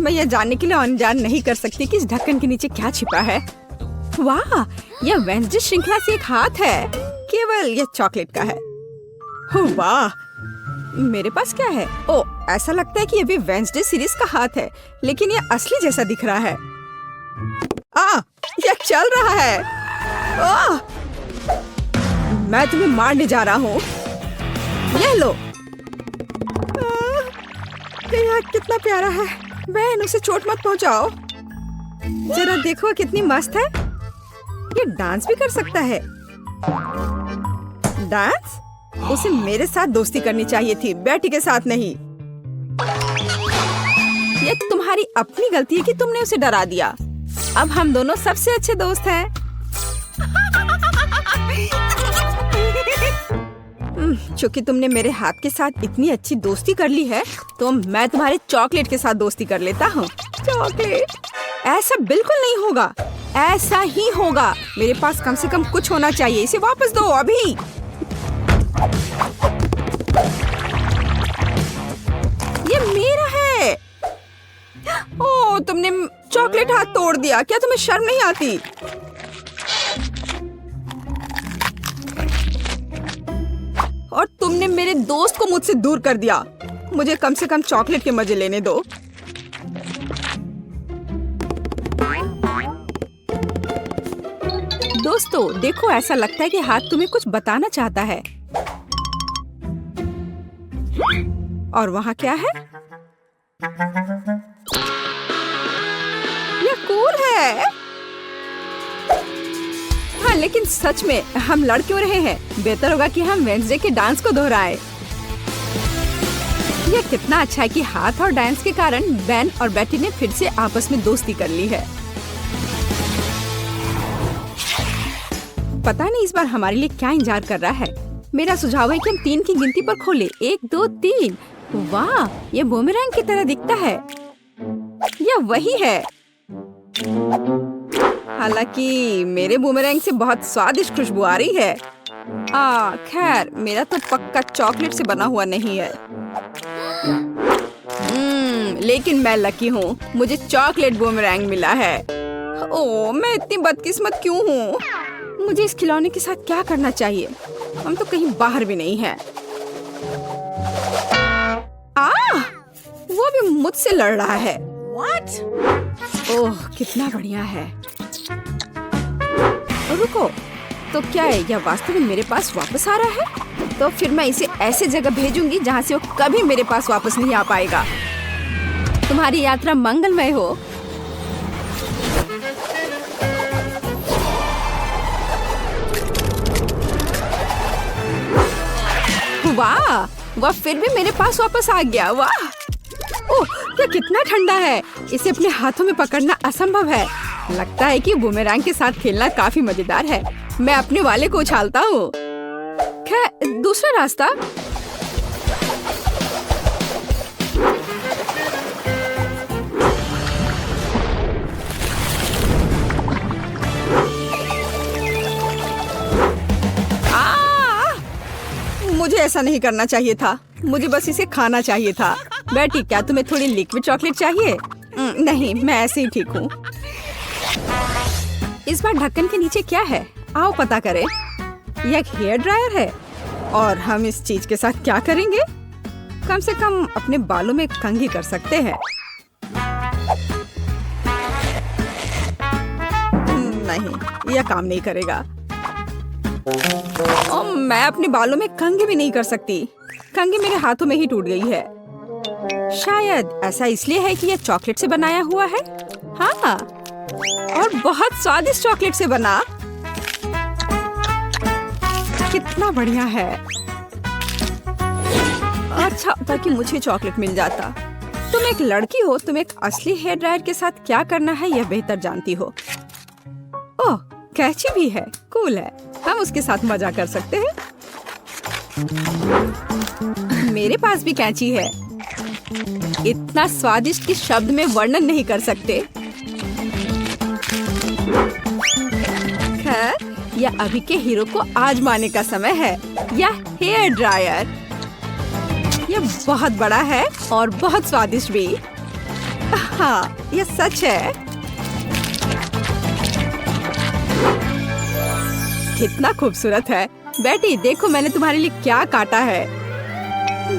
मैं यह जानने के लिए अनजान नहीं कर सकती कि इस ढक्कन के नीचे क्या छिपा है। वाह, यह वेंसडे श्रृंखला से एक हाथ है, केवल यह चॉकलेट का है। वाह, मेरे पास क्या है? ओ, ऐसा लगता है कि यह भी वेंसडे सीरीज का हाथ है, लेकिन यह असली जैसा दिख रहा है। यह चल रहा है। मैं तुम्हें मारने जा रहा हूँ। यह लो। यह कितना प्यारा है। बहन, उसे चोट मत पहुँचाओ। जरा देखो कितनी मस्त है। ये डांस भी कर सकता है। डांस? उसे मेरे साथ दोस्ती करनी चाहिए थी, बेटी के साथ नहीं। ये तुम्हारी अपनी गलती है कि तुमने उसे डरा दिया। अब हम दोनों सबसे अच्छे दोस्त हैं। चूंकि तुमने मेरे हाथ के साथ इतनी अच्छी दोस्ती कर ली है, तो मैं तुम्हारे चॉकलेट के साथ दोस्ती कर लेता हूँ। चॉकलेट? ऐसा बिल्कुल नहीं होगा। ऐसा ही होगा। मेरे पास कम से कम कुछ होना चाहिए। इसे वापस दो अभी। ये मेरा है। ओह, तुमने चॉकलेट हाथ तोड़ दिया। क्या तुम्हें शर्म नहीं आती? और तुमने मेरे दोस्त को मुझसे दूर कर दिया। मुझे कम से कम चॉकलेट के मजे लेने दो। दोस्तों, देखो, ऐसा लगता है कि हाथ तुम्हें कुछ बताना चाहता है। और वहाँ क्या है? यह कूल है। हाँ, लेकिन सच में हम लड़ क्यों रहे हैं? बेहतर होगा कि हम वेंसडे के डांस को दोहराएं। यह कितना अच्छा है कि हाथ और डांस के कारण बेन और बेटी ने फिर से आपस में दोस्ती कर ली है। पता नहीं इस बार हमारे लिए क्या इंतजार कर रहा है। मेरा सुझाव है कि हम 3 की गिनती पर खोलें। 1, 2, 3। वाह, ये बूमेरैंग की तरह दिखता है। यह वही है। हालांकि मेरे बूमेरैंग से बहुत स्वादिष्ट खुशबू आ रही है। खैर, मेरा तो पक्का चॉकलेट से बना हुआ नहीं है। लेकिन मैं लकी हूँ, मुझे चॉकलेट बूमेरैंग मिला है। ओह, मैं इतनी बदकिस्मत क्यों हूँ? मुझे इस खिलौने के साथ क्या करना चाहिए? हम तो कहीं बाहर भी नहीं हैं। वो भी मुझसे लड़ रहा है। What? ओह, कितना बढ़िया है। रुको, तो क्या है? यह वास्तव में मेरे पास वापस आ रहा है? तो फिर मैं इसे ऐसे जगह भेजूंगी जहाँ से वो कभी मेरे पास वापस नहीं आ पाएगा। तुम्हारी यात्रा मंगलमय हो। वाह, वह फिर भी मेरे पास वापस आ गया। वाह, ओह, यह कितना ठंडा है। इसे अपने हाथों में पकड़ना असंभव है। लगता है कि बूमेरैंग के साथ खेलना काफी मजेदार है। मैं अपने वाले को उछालता हूँ। खैर, दूसरा रास्ता। मुझे ऐसा नहीं करना चाहिए था। मुझे बस इसे खाना चाहिए था। बेटी, क्या तुम्हें थोड़ी लिक्विड चॉकलेट चाहिए? नहीं, मैं ऐसे ही ठीक हूँ। इस बार ढक्कन के नीचे क्या है? आओ पता करें। यह एक हेयर ड्रायर है। और हम इस चीज के साथ क्या करेंगे? कम से कम अपने बालों में कंघी कर सकते हैं। नहीं, यह काम नहीं करेगा। मैं अपने बालों में कंघी भी नहीं कर सकती। कंघी मेरे हाथों में ही टूट गई है। शायद ऐसा इसलिए है कि यह चॉकलेट से बनाया हुआ है। हाँ, और बहुत स्वादिष्ट चॉकलेट से बना। कितना बढ़िया है। अच्छा था कि मुझे चॉकलेट मिल जाता। तुम एक लड़की हो, तुम एक असली हेयर ड्रायर के साथ क्या करना है यह बेहतर जानती हो। ओह, कैची भी है। कूल है। हम उसके साथ मजा कर सकते हैं। मेरे पास भी कैंची है। इतना स्वादिष्ट कि शब्द में वर्णन नहीं कर सकते। खैर, यह अभी के हीरो को आजमाने का समय है। यह हेयर ड्रायर। यह बहुत बड़ा है और बहुत स्वादिष्ट भी। हाँ, ये सच है। कितना खूबसूरत है। बेटी देखो मैंने तुम्हारे लिए क्या काटा है।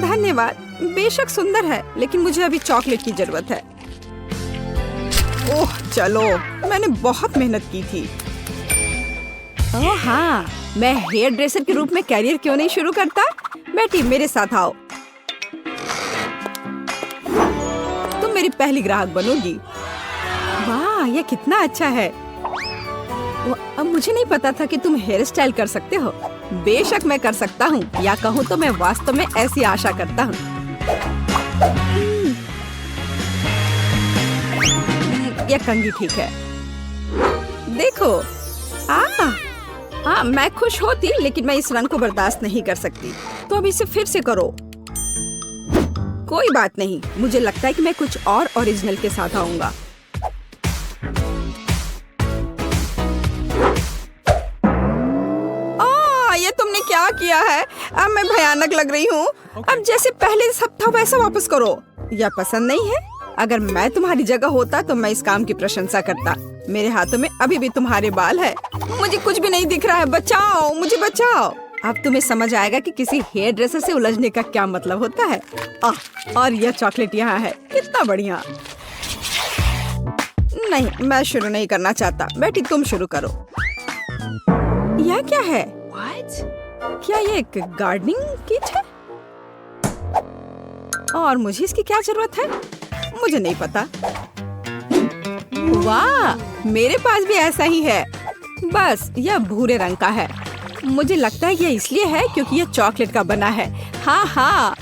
धन्यवाद। बेशक सुंदर है, लेकिन मुझे अभी चॉकलेट की जरूरत है। ओह चलो, मैंने बहुत मेहनत की थी। ओह हाँ, मैं हेयर ड्रेसर के रूप में कैरियर क्यों नहीं शुरू करता? बेटी मेरे साथ आओ, तुम मेरी पहली ग्राहक बनोगी। वाह, यह कितना अच्छा है। अब मुझे नहीं पता था कि तुम हेयर स्टाइल कर सकते हो। बेशक मैं कर सकता हूँ, या कहूँ तो मैं वास्तव में ऐसी आशा करता हूँ। यह कंघी ठीक है। देखो, मैं खुश होती, लेकिन मैं इस रंग को बर्दाश्त नहीं कर सकती। तो अब इसे फिर से करो। कोई बात नहीं, मुझे लगता है कि मैं कुछ और ओरिजिनल के साथ आऊंगा। ये तुमने क्या किया है? अब मैं भयानक लग रही हूँ। अब जैसे पहले सब था वैसा वापस करो। यह पसंद नहीं है? अगर मैं तुम्हारी जगह होता तो मैं इस काम की प्रशंसा करता। मेरे हाथों में अभी भी तुम्हारे बाल है। मुझे कुछ भी नहीं दिख रहा है। बचाओ, मुझे बचाओ। अब तुम्हें समझ आएगा कि किसी हेयर ड्रेसर से उलझने का क्या मतलब होता है। और यह चॉकलेट यहाँ है। कितना बढ़िया। नहीं, मैं शुरू नहीं करना चाहता। बेटी तुम शुरू करो। यह क्या है? क्या ये एक गार्डनिंग किट है? और मुझे इसकी क्या जरूरत है? मुझे नहीं पता। वाह, मेरे पास भी ऐसा ही है, बस यह भूरे रंग का है। मुझे लगता है यह इसलिए है क्योंकि यह चॉकलेट का बना है। हाँ।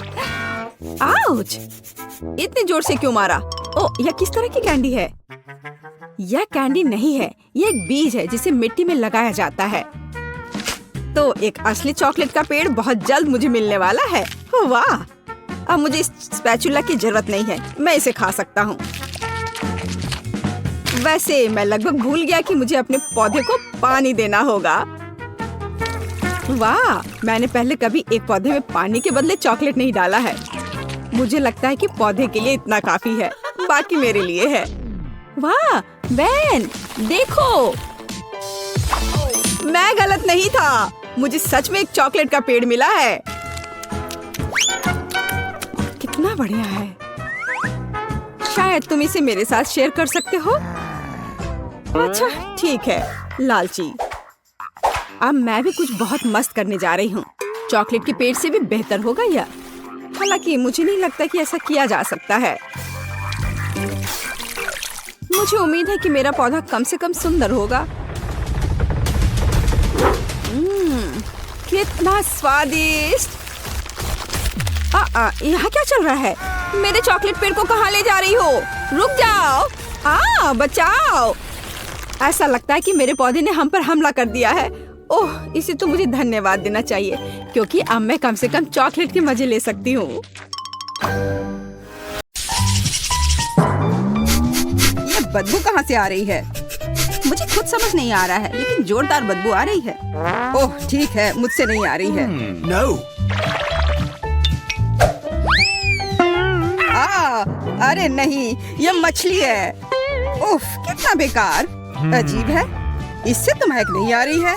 आउच! इतनी जोर से क्यों मारा? ओह, यह किस तरह की कैंडी है? यह कैंडी नहीं है, यह एक बीज है जिसे मिट्टी में लगाया जाता है। तो एक असली चॉकलेट का पेड़ बहुत जल्द मुझे मिलने वाला है। वाह! अब मुझे इस स्पैचुला की जरूरत नहीं है, मैं इसे खा सकता हूँ। वैसे मैं लगभग भूल गया कि मुझे अपने पौधे को पानी देना होगा। वाह! मैंने पहले कभी एक पौधे में पानी के बदले चॉकलेट नहीं डाला है। मुझे लगता है कि पौधे के लिए इतना काफी है, बाकी मेरे लिए है। वाह बेन, देखो, मैं गलत नहीं था। मुझे सच में एक चॉकलेट का पेड़ मिला है। कितना बढ़िया है। शायद तुम इसे मेरे साथ शेयर कर सकते हो। अच्छा ठीक है, लालची। अब मैं भी कुछ बहुत मस्त करने जा रही हूँ। चॉकलेट के पेड़ से भी बेहतर होगा यह। हालांकि मुझे नहीं लगता कि ऐसा किया जा सकता है। मुझे उम्मीद है कि मेरा पौधा कम से कम सुंदर होगा। कितना स्वादिष्ट। यहाँ क्या चल रहा है? मेरे चॉकलेट पेड़ को कहाँ ले जा रही हो? रुक जाओ। बचाओ। ऐसा लगता है कि मेरे पौधे ने हम पर हमला कर दिया है। ओह, इसे तो मुझे धन्यवाद देना चाहिए, क्योंकि अब मैं कम से कम चॉकलेट के मजे ले सकती हूँ। ये बदबू कहाँ से आ रही है? मुझे खुद समझ नहीं आ रहा है, लेकिन जोरदार बदबू आ रही है। ओह ठीक है, मुझसे नहीं आ रही है। No. अरे नहीं, यह मछली है। उफ, कितना बेकार। अजीब है, इससे तो महक नहीं आ रही है।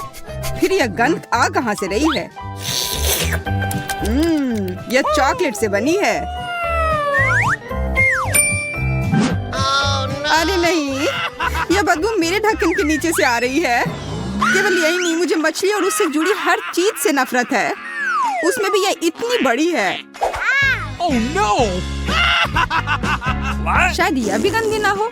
फिर यह गंध आ कहाँ से रही है? यह चॉकलेट से बनी है। अरे नहीं, यह बदबू मेरे ढक्कन के नीचे से आ रही है। केवल यही नहीं, मुझे मछली और उससे जुड़ी हर चीज से नफरत है। उसमें भी यह इतनी बड़ी है। Oh no! शायद यह भी गंदी ना हो।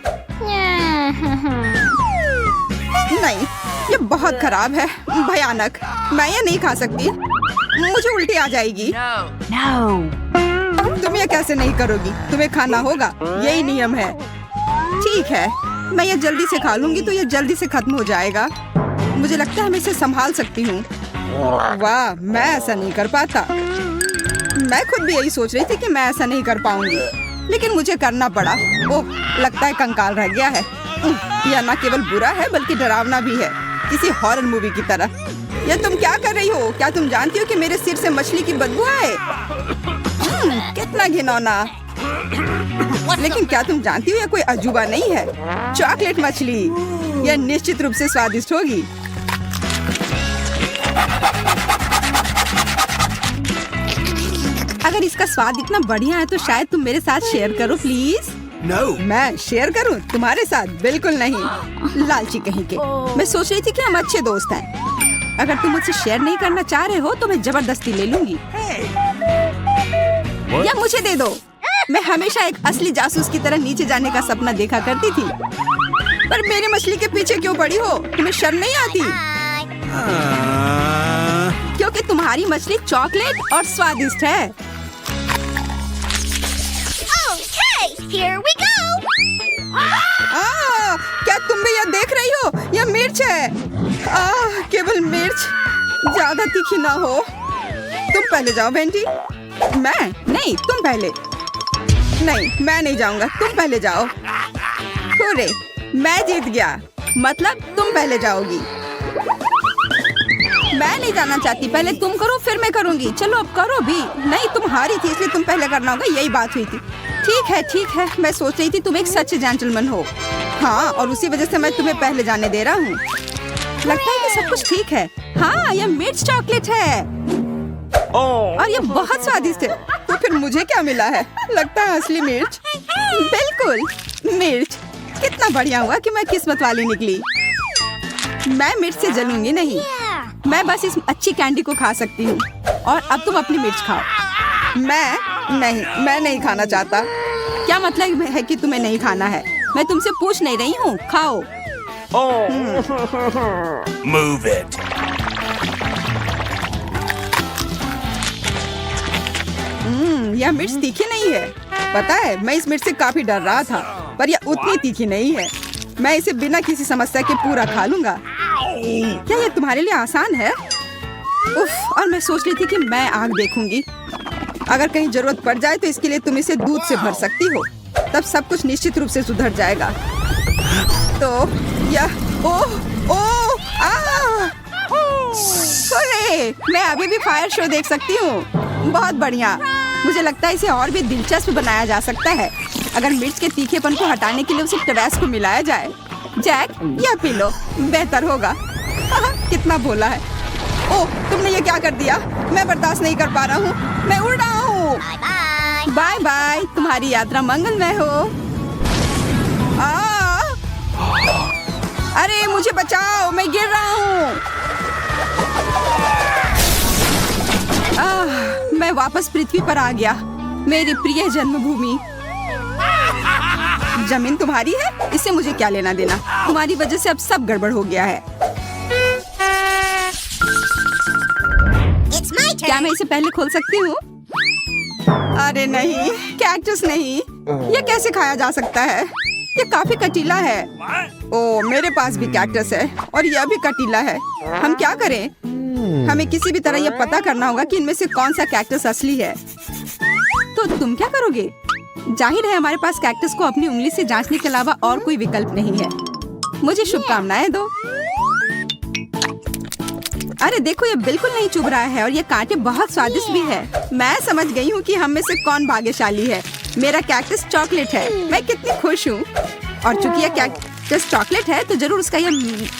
नहीं, ये बहुत खराब है, भयानक। मैं ये नहीं खा सकती, मुझे उल्टी आ जाएगी। तुम ये कैसे नहीं करोगी? तुम्हें खाना होगा, यही नियम है। ठीक है, मैं ये जल्दी से खा लूंगी तो ये जल्दी से खत्म हो जाएगा। मुझे लगता है मैं इसे संभाल सकती हूँ। वाह, मैं ऐसा नहीं कर पाता। मैं खुद भी यही सोच रही थी कि मैं ऐसा नहीं कर पाऊंगी, लेकिन मुझे करना पड़ा। ओह, लगता है कंकाल रह गया है। यह न केवल बुरा है बल्कि डरावना भी है, किसी हॉरर मूवी की तरह। ये तुम क्या कर रही हो? क्या तुम जानती हो कि मेरे सिर से मछली की बदबू आए? कितना घिनौना। लेकिन क्या तुम जानती हो यह कोई अजूबा नहीं है? चॉकलेट मछली, यह निश्चित रूप से स्वादिष्ट होगी। अगर इसका स्वाद इतना बढ़िया है तो शायद तुम मेरे साथ शेयर करो प्लीज। No. मैं शेयर करूं तुम्हारे साथ? बिल्कुल नहीं, लालची कहीं के। मैं सोच रही थी कि हम अच्छे दोस्त हैं। अगर तुम मुझसे शेयर नहीं करना चाह रहे हो तो मैं जबरदस्ती ले लूंगी। या मुझे दे दो। मैं हमेशा एक असली जासूस की तरह नीचे जाने का सपना देखा करती थी। पर मेरे मछली के पीछे क्यों पड़ी हो? तुम्हें शर्म नहीं आती? क्योंकि तुम्हारी मछली चॉकलेट और स्वादिष्ट है। Here we go! क्या तुम भी यह देख रही हो? यह मिर्च है। केवल मिर्च, ज्यादा तीखी ना हो। तुम पहले जाओ वेंडी। मैं नहीं, तुम पहले। नहीं, मैं नहीं जाऊंगा, तुम पहले जाओ। अरे, मैं जीत गया। मतलब तुम पहले जाओगी। मैं नहीं जाना चाहती। पहले तुम करो फिर मैं करूंगी। चलो अब करो भी। नहीं, तुम हारी थी इसलिए तुम पहले करना होगा, यही बात हुई थी। ठीक है। मैं सोच रही थी तुम एक सच्चे जेंटलमैन हो। हाँ, और उसी वजह से मैं तुम्हें पहले जाने दे रहा हूँ। लगता है कि सब कुछ ठीक है। हाँ, यह मिर्च चॉकलेट है और यह बहुत स्वादिष्ट है। तो फिर मुझे क्या मिला है? लगता है असली मिर्च। बिल्कुल मिर्च। कितना बढ़िया हुआ कि मैं किस्मत वाली निकली। मैं मिर्च से जलूंगी नहीं। मैं बस इस अच्छी कैंडी को खा सकती हूँ। और अब तुम अपनी मिर्च खाओ। मैं नहीं खाना चाहता। क्या मतलब है कि तुम्हें नहीं खाना है? मैं तुमसे पूछ नहीं रही हूँ, खाओ। Move it. यह मिर्च तीखी नहीं है। पता है, मैं इस मिर्च से काफी डर रहा था, पर यह उतनी तीखी नहीं है। मैं इसे बिना किसी समस्या के पूरा खा लूंगा। क्या यह तुम्हारे लिए आसान है? उफ, और मैं सोच रही थी कि मैं आग देखूंगी। अगर कहीं जरूरत पड़ जाए तो इसके लिए तुम इसे दूध से भर सकती हो। तब सब कुछ निश्चित रूप से सुधर जाएगा। तो यह अरे, मैं अभी भी फायर शो देख सकती हूँ। बहुत बढ़िया। मुझे लगता है इसे और भी दिलचस्प बनाया जा सकता है अगर मिर्च के तीखेपन को हटाने के लिए उसे टबैस्को मिलाया जाए। जैक, यह पी लो, बेहतर होगा। कितना भोला है। ओह, तुमने ये क्या कर दिया? मैं बर्दाश्त नहीं कर पा रहा हूँ। मैं उड़ रहा हूँ। Bye bye. तुम्हारी यात्रा मंगलमय हो। अरे मुझे बचाओ, मैं गिर रहा हूँ। मैं वापस पृथ्वी पर आ गया, मेरी प्रिय जन्मभूमि। जमीन तुम्हारी है, इससे मुझे क्या लेना देना? तुम्हारी वजह से अब सब गड़बड़ हो गया है। क्या मैं इसे पहले खोल सकती हूँ? अरे नहीं, कैक्टस नहीं। ये कैसे खाया जा सकता है? ये काफी कटीला है। ओ, मेरे पास भी कैक्टस है और यह भी कटीला है। हम क्या करें? हमें किसी भी तरह यह पता करना होगा कि इनमें से कौन सा कैक्टस असली है। तो तुम क्या करोगे? जाहिर है हमारे पास कैक्टस को अपनी उंगली से जांचने के अलावा और कोई विकल्प नहीं है। मुझे शुभकामनाएं दो। अरे देखो, ये बिल्कुल नहीं चुभ रहा है और ये कांटे बहुत स्वादिष्ट भी है। मैं समझ गई हूँ कि हम में से कौन भाग्यशाली है। मेरा कैक्टस चॉकलेट है। मैं कितनी खुश हूँ। और चूंकि यह कैक्टस चॉकलेट है तो जरूर उसका यह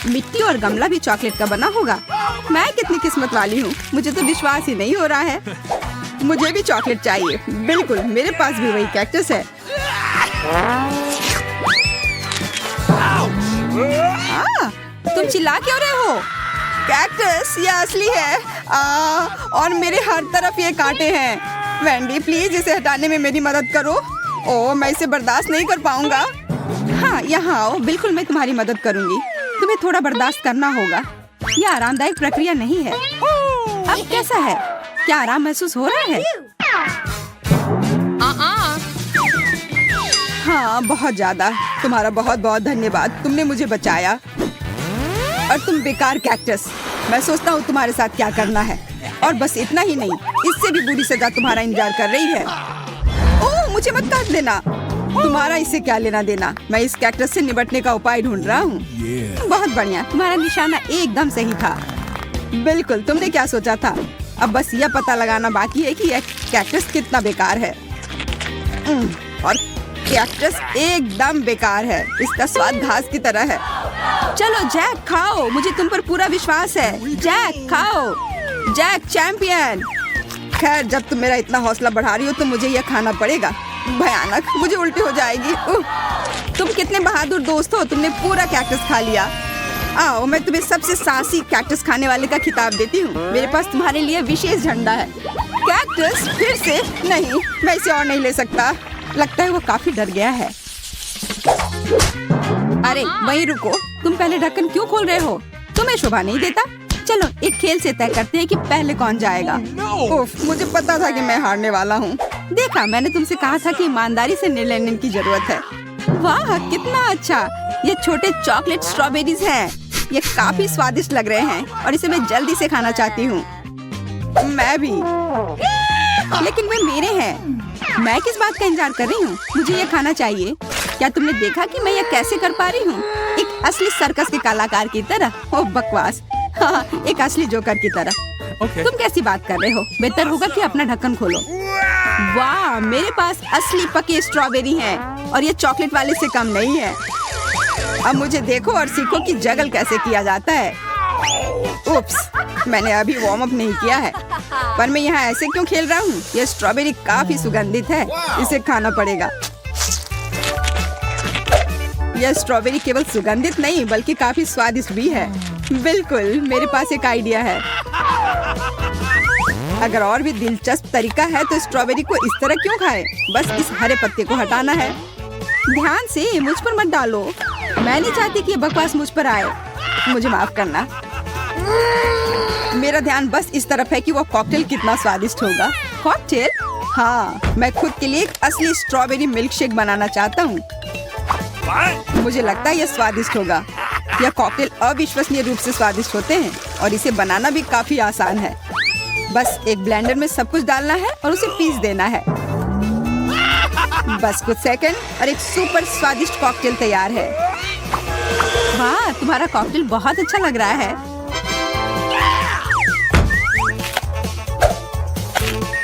मिट्टी और गमला भी चॉकलेट का बना होगा। मैं कितनी किस्मत वाली हूँ। मुझे तो विश्वास ही नहीं हो रहा है। मुझे भी चॉकलेट चाहिए। बिल्कुल, मेरे पास भी वही कैक्टस है। तुम चिल्ला क्यों रहे हो? कैक्टस ये असली है। और मेरे हर तरफ ये कांटे हैं। वेंडी, प्लीज इसे हटाने में मेरी मदद करो। ओह, मैं इसे बर्दाश्त नहीं कर पाऊंगा। हाँ, यहाँ आओ। बिल्कुल, मैं तुम्हारी मदद करूंगी। तुम्हें थोड़ा बर्दाश्त करना होगा। यह आरामदायक प्रक्रिया नहीं है। अब कैसा है? क्या आराम महसूस हो रहा है? हाँ, बहुत ज्यादा। तुम्हारा बहुत बहुत धन्यवाद। तुमने मुझे बचाया। और तुम बेकार कैक्टस, मैं सोचता हूँ तुम्हारे साथ क्या करना है। और बस इतना ही नहीं, इससे भी बुरी सजा तुम्हारा इंतजार कर रही है। ओह, मुझे मत काट देना। तुम्हारा इससे क्या लेना देना? मैं इस कैक्टस से निपटने का उपाय ढूंढ रहा हूँ। बहुत बढ़िया, तुम्हारा निशाना एकदम सही था। बिल्कुल, तुमने क्या सोचा था? अब बस यह पता लगाना बाकी है कि यह कैक्टस कितना बेकार है। और कैक्टस एकदम बेकार है। इसका स्वाद घास की तरह है। चलो जैक खाओ, मुझे तुम पर पूरा विश्वास है। जैक खाओ, जैक चैंपियन। खैर, जब तुम मेरा इतना हौसला बढ़ा रही हो तो मुझे यह खाना पड़ेगा। भयानक, मुझे उल्टी हो जाएगी। तुम कितने बहादुर दोस्त हो, तुमने पूरा कैक्टस खा लिया। आओ, मैं तुम्हें सबसे साहसी कैक्टस खाने वाले का खिताब देती हूँ। मेरे पास तुम्हारे लिए विशेष झंडा है। कैक्टस फिर से नहीं, मैं इसे और नहीं ले सकता। लगता है वो काफी डर गया है। अरे वहीं रुको, तुम पहले ढक्कन क्यों खोल रहे हो? तुम्हें शोभा नहीं देता? चलो एक खेल से तय करते हैं कि पहले कौन जाएगा। उफ, मुझे पता था कि मैं हारने वाला हूँ। देखा, मैंने तुमसे कहा था कि ईमानदारी से निर्णय लेने की जरूरत है। वाह कितना अच्छा, ये छोटे चॉकलेट स्ट्रॉबेरीज हैं। ये काफी स्वादिष्ट लग रहे हैं और इसे मैं जल्दी से खाना चाहती हूँ। मैं भी, लेकिन वे मेरे हैं। मैं किस बात का इंतजार कर रही हूँ? मुझे ये खाना चाहिए। क्या तुमने देखा कि मैं ये कैसे कर पा रही हूँ? एक असली सर्कस के कलाकार की तरह। ओह बकवास। हाँ, एक असली जोकर की तरह। तुम कैसी बात कर रहे हो? बेहतर होगा कि अपना ढक्कन खोलो। वाह, मेरे पास असली पके स्ट्रॉबेरी हैं और ये चॉकलेट वाले से कम नहीं है। अब मुझे देखो और सीखो कि जगल कैसे किया जाता है। उप्स, मैंने अभी वार्म अप नहीं किया है। पर मैं यहाँ ऐसे क्यों खेल रहा हूँ? ये स्ट्रॉबेरी काफी सुगंधित है, इसे खाना पड़ेगा। यह स्ट्रॉबेरी केवल सुगंधित नहीं बल्कि काफी स्वादिष्ट भी है। बिल्कुल, मेरे पास एक आइडिया है। अगर और भी दिलचस्प तरीका है तो स्ट्रॉबेरी को इस तरह क्यों खाएं? बस इस हरे पत्ते को हटाना है। ध्यान से, मुझ पर मत डालो। मैं नहीं चाहती कि ये बकवास मुझ पर आए। मुझे माफ करना। मेरा ध्यान बस इस तरफ है कि वो कॉकटेल कितना स्वादिष्ट होगा। कॉकटेल? हाँ, मैं खुद के लिए एक असली स्ट्रॉबेरी मिल्क शेक बनाना चाहता हूँ। मुझे लगता है यह स्वादिष्ट होगा। यह कॉकटेल अविश्वसनीय रूप से स्वादिष्ट होते हैं और इसे बनाना भी काफी आसान है। बस एक ब्लेंडर में सब कुछ डालना है और उसे पीस देना है। बस कुछ सेकंड और एक सुपर स्वादिष्ट कॉकटेल तैयार है। वाह, तुम्हारा कॉकटेल बहुत अच्छा लग रहा है।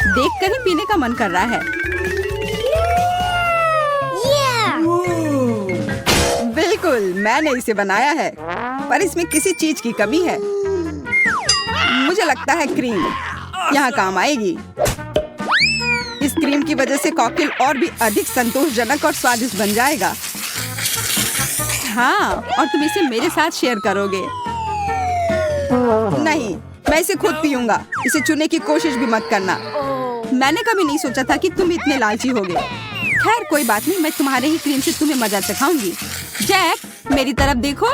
देखकर ही पीने का मन कर रहा है। बिल्कुल, मैंने इसे बनाया है, पर इसमें किसी चीज की कमी है। मुझे लगता है क्रीम यहाँ काम आएगी। इस क्रीम की वजह से कॉकटेल और भी अधिक संतोषजनक और स्वादिष्ट बन जाएगा। हाँ, और तुम इसे मेरे साथ शेयर करोगे। नहीं, मैं इसे खुद पीऊंगा। इसे चुनने की कोशिश भी मत करना। मैंने कभी नहीं सोचा था कि तुम इतने लालची होगे। खैर कोई बात नहीं, मैं तुम्हारे ही क्रीम से तुम्हें मजा चखाऊंगी। जैक, मेरी तरफ देखो।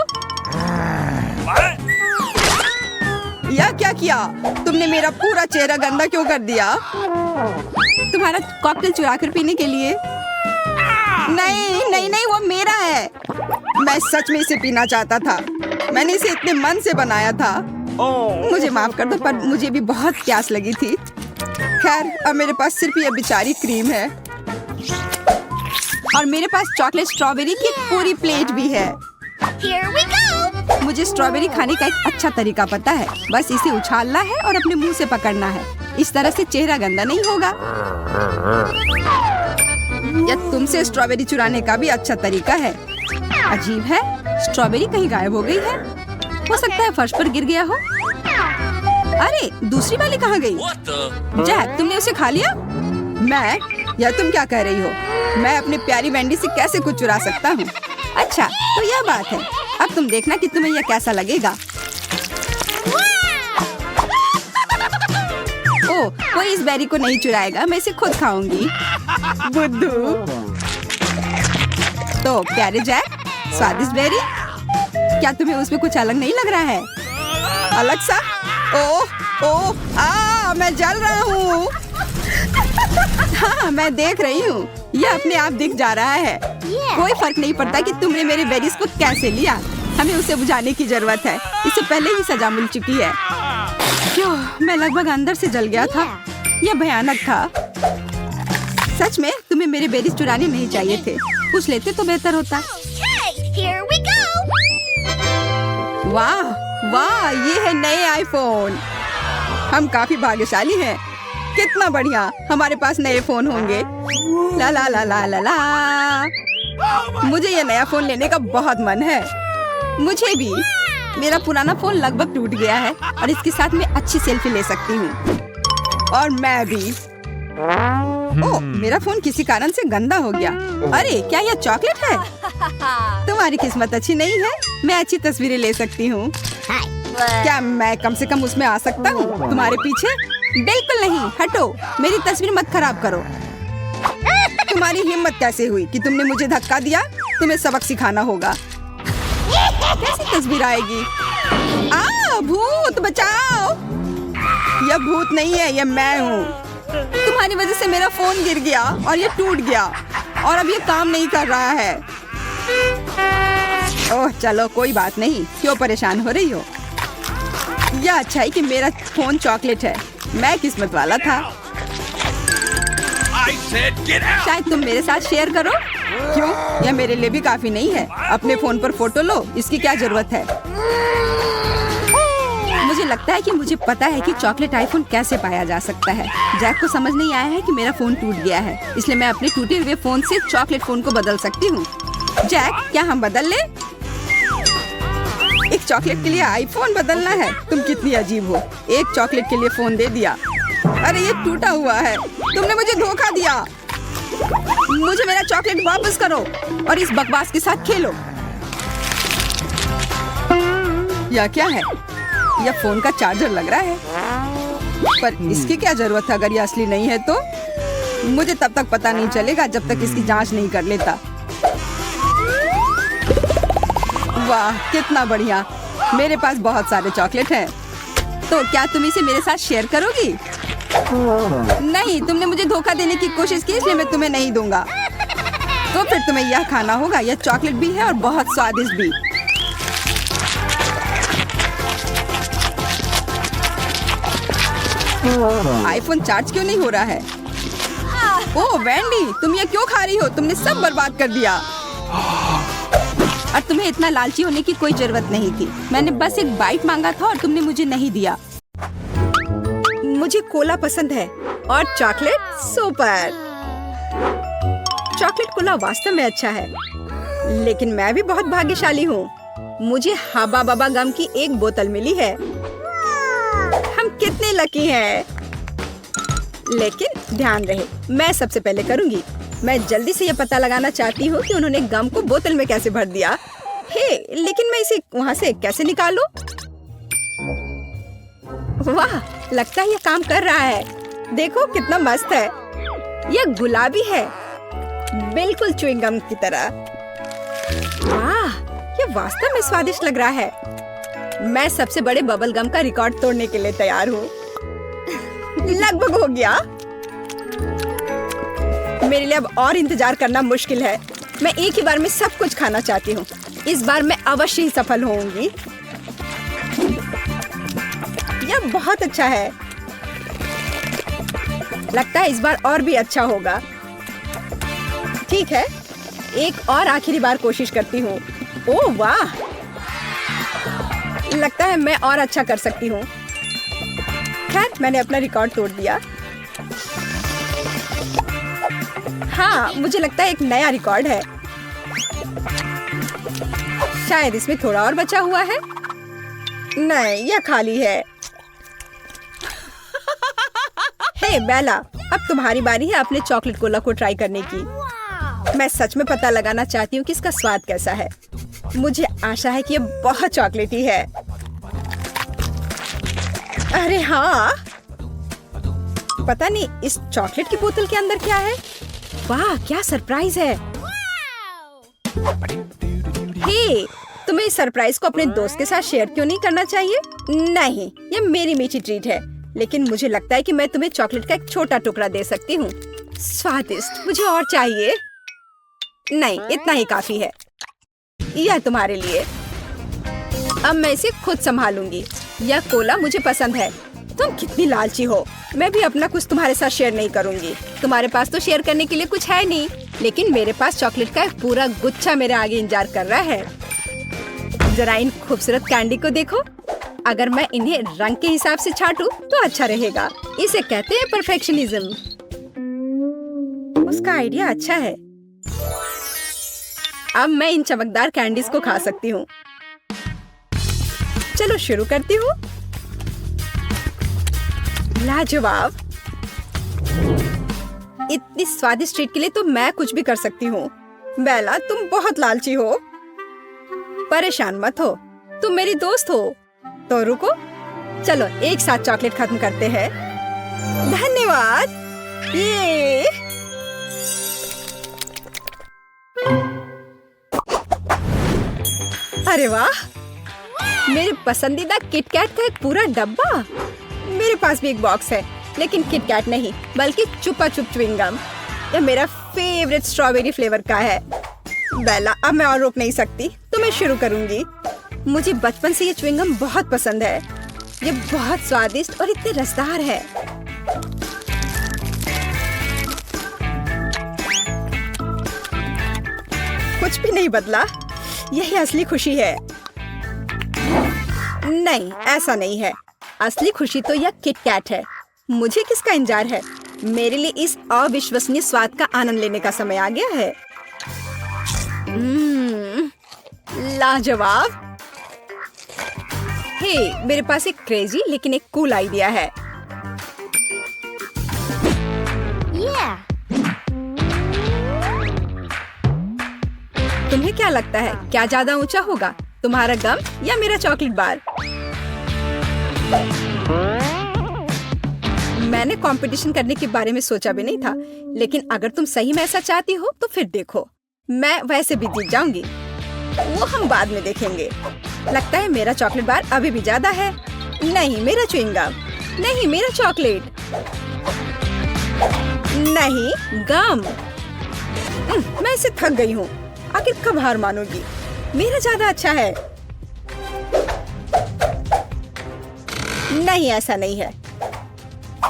यह क्या किया? तुमने मेरा पूरा चेहरा गंदा क्यों कर दिया? तुम्हारा कॉकटेल चुरा कर पीने के लिए? नहीं नहीं नहीं, वो मेरा है। मैं सच में इसे पीना चाहता था। मैंने इसे इतने मन से बनाया था। मुझे माफ कर दो, पर मुझे भी बहुत प्यास लगी थी। खैर, अब मेरे पास सिर्फ यह बेचारी क्रीम है और मेरे पास चॉकलेट स्ट्रॉबेरी की एक पूरी प्लेट भी है। Here we go! मुझे स्ट्रॉबेरी खाने का एक अच्छा तरीका पता है। बस इसे उछालना है और अपने मुंह से पकड़ना है। इस तरह से चेहरा गंदा नहीं होगा। यह तुमसे स्ट्रॉबेरी चुराने का भी अच्छा तरीका है। अजीब है, स्ट्रॉबेरी कहीं गायब हो गई है। हो सकता है फर्श पर गिर गया हो। अरे, दूसरी वाली कहाँ गई? जैक, तुमने उसे खा लिया? मैं? यह तुम क्या कह रही हो? मैं अपनी प्यारी वेंडी से कैसे कुछ चुरा सकता हूँ? अच्छा, तो यह बात है। अब तुम देखना कि तुम्हें यह कैसा लगेगा। ओह, कोई इस बेरी को नहीं चुराएगा। मैं इसे खुद खाऊंगी। बुद्धू। तो प्यारे जैक, स्वादिष्ट बेरी, क्या तुम्हें उसमें कुछ अलग नहीं लग रहा है? अलग सा? ओह ओह, मैं जल रहा हूँ। हाँ, मैं देख रही हूँ। यह अपने आप दिख जा रहा है। कोई फर्क नहीं पड़ता कि तुमने मेरे बेरीज को कैसे लिया। हमें उसे बुझाने की जरूरत है। इसे पहले ही सजा मिल चुकी है। क्यों, मैं लगभग अंदर से जल गया था। यह भयानक था। सच में तुम्हें मेरे बेरीज चुराने नहीं चाहिए थे। पूछ लेते तो बेहतर होता। Okay, here we go! वाह वाह, ये है नए आईफोन। हम काफी भाग्यशाली हैं। कितना बढ़िया, हमारे पास नए फोन होंगे। ला ला ला ला ला ला। मुझे ये नया फोन लेने का बहुत मन है। मुझे भी। मेरा पुराना फोन लगभग टूट गया है और इसके साथ मैं अच्छी सेल्फी ले सकती हूँ। और मैं भी। ओह, मेरा फोन किसी कारण से गंदा हो गया। अरे क्या यह चॉकलेट है? तुम्हारी किस्मत अच्छी नहीं है। मैं अच्छी तस्वीरें ले सकती हूँ। क्या मैं कम से कम उसमें आ सकता हूँ तुम्हारे पीछे? बिल्कुल नहीं, हटो। मेरी तस्वीर मत खराब करो। तुम्हारी हिम्मत कैसे हुई कि तुमने मुझे धक्का दिया? तुम्हें सबक सिखाना होगा। कैसी तस्वीर आएगी? भूत बचाओ! यह भूत नहीं है, यह मैं हूँ। तुम्हारी वजह से मेरा फोन गिर गया और ये टूट गया और अब ये काम नहीं कर रहा है। ओह चलो कोई बात नहीं, क्यों परेशान हो रही हो? यह अच्छा है कि मेरा फोन चॉकलेट है। मैं किस्मत वाला था। I said get out! शायद तुम मेरे साथ शेयर करो। क्यों? यह मेरे लिए भी काफी नहीं है। अपने फोन पर फोटो लो, इसकी क्या जरूरत है? मुझे लगता है कि मुझे पता है कि चॉकलेट आईफोन कैसे पाया जा सकता है। जैक को समझ नहीं आया है कि मेरा फोन टूट गया है, इसलिए मैं अपने टूटे हुए फोन से चॉकलेट फोन को बदल सकती हूँ। जैक, क्या हम बदल ले? एक चॉकलेट के लिए आईफोन बदलना है? तुम कितनी अजीब हो। एक चॉकलेट के लिए फोन दे दिया। अरे ये टूटा हुआ है। तुमने मुझे धोखा दिया। मुझे मेरा चॉकलेट वापस करो और इस बकवास के साथ खेलो। यह क्या है? यह फोन का चार्जर लग रहा है, पर इसकी क्या जरूरत है? अगर यह असली नहीं है तो मुझे तब तक पता नहीं चलेगा जब तक इसकी जांच नहीं कर लेता। वाह कितना बढ़िया, मेरे पास बहुत सारे चॉकलेट हैं। तो क्या तुम इसे मेरे साथ शेयर करोगी? नहीं, तुमने मुझे धोखा देने की कोशिश की, इसलिए मैं तुम्हें नहीं दूंगा। तो फिर तुम्हें यह खाना होगा। यह चॉकलेट भी है और बहुत स्वादिष्ट भी। आईफोन चार्ज क्यों नहीं हो रहा है? ओह वेंडी, तुम ये क्यों खा रही हो? तुमने सब बर्बाद कर दिया। और तुम्हें इतना लालची होने की कोई जरूरत नहीं थी। मैंने बस एक बाइट मांगा था और तुमने मुझे नहीं दिया। मुझे कोला पसंद है और चॉकलेट सुपर। चॉकलेट कोला वास्तव में अच्छा है, लेकिन मैं भी बहुत भाग्यशाली हूँ। मुझे हब्बा बब्बा गम की एक बोतल मिली है। हम कितने लकी हैं। लेकिन ध्यान रहे, मैं सबसे पहले करूँगी। मैं जल्दी से ये पता लगाना चाहती हूँ कि उन्होंने गम को बोतल में कैसे भर दिया। हे, लेकिन मैं इसे वहाँ से कैसे निकालूं? वाह, लगता है ये काम कर रहा है। देखो कितना मस्त है। यह गुलाबी है, बिल्कुल च्युइंग गम की तरह। वाह, ये वास्तव में स्वादिष्ट लग रहा है। मैं सबसे बड़े बबल गम का रिकॉर्ड तोड़ने के लिए तैयार हूँ। लगभग हो गया। मेरे लिए अब और इंतजार करना मुश्किल है। मैं एक ही बार में सब कुछ खाना चाहती हूँ। इस बार मैं अवश्य ही सफल होऊंगी। यह बहुत अच्छा है। लगता है इस बार और भी अच्छा होगा। ठीक है, एक और आखिरी बार कोशिश करती हूँ। ओह वाह, लगता है मैं और अच्छा कर सकती हूँ। खैर, मैंने अपना रिकॉर्ड तोड़ दिया। हाँ, मुझे लगता है एक नया रिकॉर्ड है। शायद इसमें थोड़ा और बचा हुआ है। नहीं, यह खाली है। हे बेला, अब तुम्हारी बारी है अपने चॉकलेट कोला को ट्राई करने की। मैं सच में पता लगाना चाहती हूँ कि इसका स्वाद कैसा है। मुझे आशा है कि यह बहुत चॉकलेटी है। अरे हाँ, पता नहीं इस चॉकलेट की बोतल के अंदर क्या है। वाह, क्या सरप्राइज है। हे, तुम्हें इस सरप्राइज को अपने दोस्त के साथ शेयर क्यों नहीं करना चाहिए? नहीं, ये मेरी मीठी ट्रीट है, लेकिन मुझे लगता है कि मैं तुम्हें चॉकलेट का एक छोटा टुकड़ा दे सकती हूँ। स्वादिष्ट, मुझे और चाहिए। नहीं, इतना ही काफी है। यह तुम्हारे लिए। अब मैं इसे खुद संभालूंगी। यह कोला मुझे पसंद है। तुम कितनी लालची हो। मैं भी अपना कुछ तुम्हारे साथ शेयर नहीं करूंगी। तुम्हारे पास तो शेयर करने के लिए कुछ है नहीं, लेकिन मेरे पास चॉकलेट का एक पूरा गुच्छा मेरे आगे इंतजार कर रहा है। जरा इन खूबसूरत कैंडी को देखो। अगर मैं इन्हें रंग के हिसाब से छाटूं तो अच्छा रहेगा। इसे कहते हैं परफेक्शनिज्म। उसका आइडिया अच्छा है। अब मैं इन चमकदार कैंडीज को खा सकती हूँ। चलो शुरू करती हूँ। लाजवाब। इतनी स्वादिष्ट ट्रीट के लिए तो मैं कुछ भी कर सकती हूँ। बेला, तुम बहुत लालची हो। परेशान मत हो, तुम मेरी दोस्त हो। तो रुको, चलो एक साथ चॉकलेट खत्म करते हैं। धन्यवाद। ये अरे वाह, मेरे पसंदीदा किटकैट का एक पूरा डब्बा। मेरे पास भी एक बॉक्स है, लेकिन किटकैट नहीं बल्कि चुपा चुप च्युइंगम। यह मेरा फेवरेट स्ट्रॉबेरी फ्लेवर का है। बेला, अब मैं और रोक नहीं सकती, तो मैं शुरू करूंगी। मुझे बचपन से ये च्युइंगम बहुत पसंद है। ये बहुत स्वादिष्ट और इतने रसदार है। कुछ भी नहीं बदला, यही असली खुशी है। नहीं, ऐसा नहीं है। असली खुशी तो यह किटकैट है। मुझे किसका इंतजार है? मेरे लिए इस अविश्वसनीय स्वाद का आनंद लेने का समय आ गया है। लाजवाब। हे, मेरे पास एक क्रेजी लेकिन एक कूल आइडिया है। Yeah. तुम्हें क्या लगता है, क्या ज्यादा ऊंचा होगा, तुम्हारा गम या मेरा चॉकलेट बार? मैंने कंपटीशन करने के बारे में सोचा भी नहीं था, लेकिन अगर तुम सही में ऐसा चाहती हो तो फिर देखो, मैं वैसे भी जीत जाऊंगी। वो हम बाद में देखेंगे। लगता है मेरा चॉकलेट बार अभी भी ज्यादा है। नहीं, मेरा च्युइंगम। नहीं, मेरा चॉकलेट। नहीं, गम। मैं इससे थक गई हूँ। आखिर कब हार मानोगी? मेरा ज्यादा अच्छा है। नहीं, ऐसा नहीं है।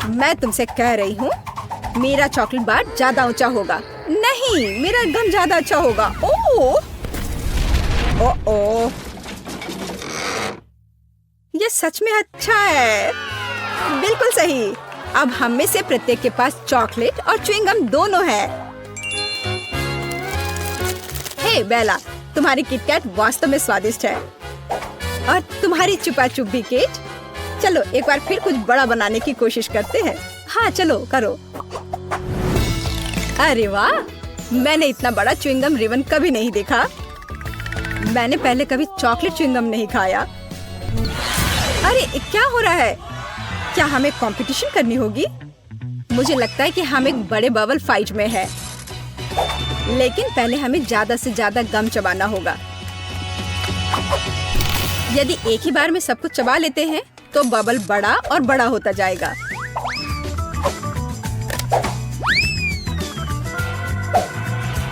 मैं तुमसे कह रही हूँ, मेरा चॉकलेट बार ज्यादा ऊंचा होगा। नहीं, मेरा गम ज्यादा अच्छा होगा। ओह, ओह, ये सच में अच्छा है। बिल्कुल सही। अब हम में से प्रत्येक के पास चॉकलेट और च्युइंगम दोनों है। हे बेला, तुम्हारी किटकैट वास्तव में स्वादिष्ट है और तुम्हारी चुपा चुप भी केट। चलो एक बार फिर कुछ बड़ा बनाने की कोशिश करते हैं। हाँ, चलो करो। अरे वाह, मैंने इतना बड़ा च्युइंगम रिबन कभी नहीं देखा। मैंने पहले कभी चॉकलेट च्युइंगम नहीं खाया। अरे क्या हो रहा है? क्या हमें कंपटीशन करनी होगी? मुझे लगता है कि हम एक बड़े बबल फाइट में हैं। लेकिन पहले हमें ज्यादा से ज्यादा गम चबाना होगा। यदि एक ही बार में सब कुछ चबा लेते हैं तो बबल बड़ा और बड़ा होता जाएगा।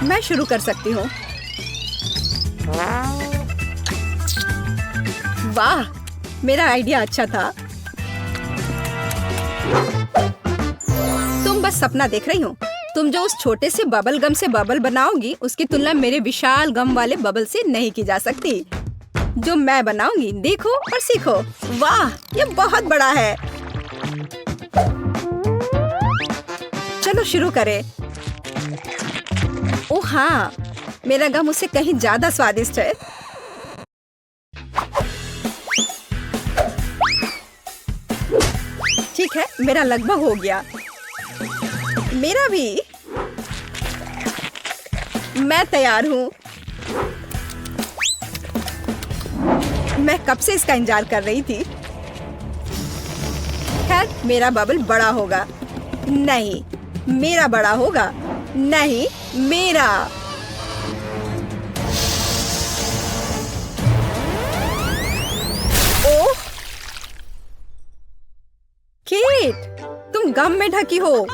मैं शुरू कर सकती हूँ। वाह, मेरा आइडिया अच्छा था। तुम बस सपना देख रही हो। तुम जो उस छोटे से बबल गम से बबल बनाओगी, उसकी तुलना मेरे विशाल गम वाले बबल से नहीं की जा सकती। जो मैं बनाऊंगी, देखो और सीखो। वाह, ये बहुत बड़ा है। चलो शुरू करें। ओह हाँ, मेरा गम उससे कहीं ज्यादा स्वादिष्ट है। ठीक है, मेरा लगभग हो गया। मेरा भी। मैं तैयार हूँ। मैं कब से इसका इंतजार कर रही थी। खैर, मेरा बबल बड़ा होगा। नहीं, मेरा बड़ा होगा। नहीं, मेरा। ओह, केट, तुम गम में ढकी हो।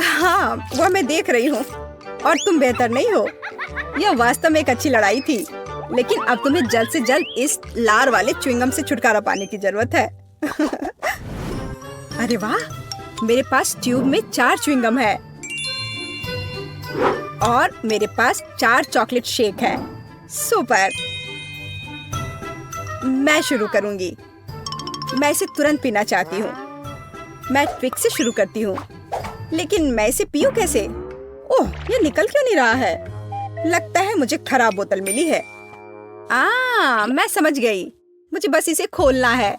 हाँ, वह मैं देख रही हूँ। और तुम बेहतर नहीं हो। यह वास्तव में एक अच्छी लड़ाई थी, लेकिन अब तुम्हें जल्द से जल्द इस लार वाले च्युइंगम से छुटकारा पाने की जरूरत है। अरे वाह, मेरे पास ट्यूब में 4 च्युइंगम है और मेरे पास 4 चॉकलेट शेक है। सुपर। मैं शुरू करूंगी। मैं इसे तुरंत पीना चाहती हूँ। मैं ट्रिक से शुरू करती हूँ, लेकिन मैं इसे पीऊँ कैसे? ओह, ये निकल क्यों नहीं रहा है? लगता है मुझे खराब बोतल मिली है। मैं समझ गई। मुझे बस इसे खोलना है।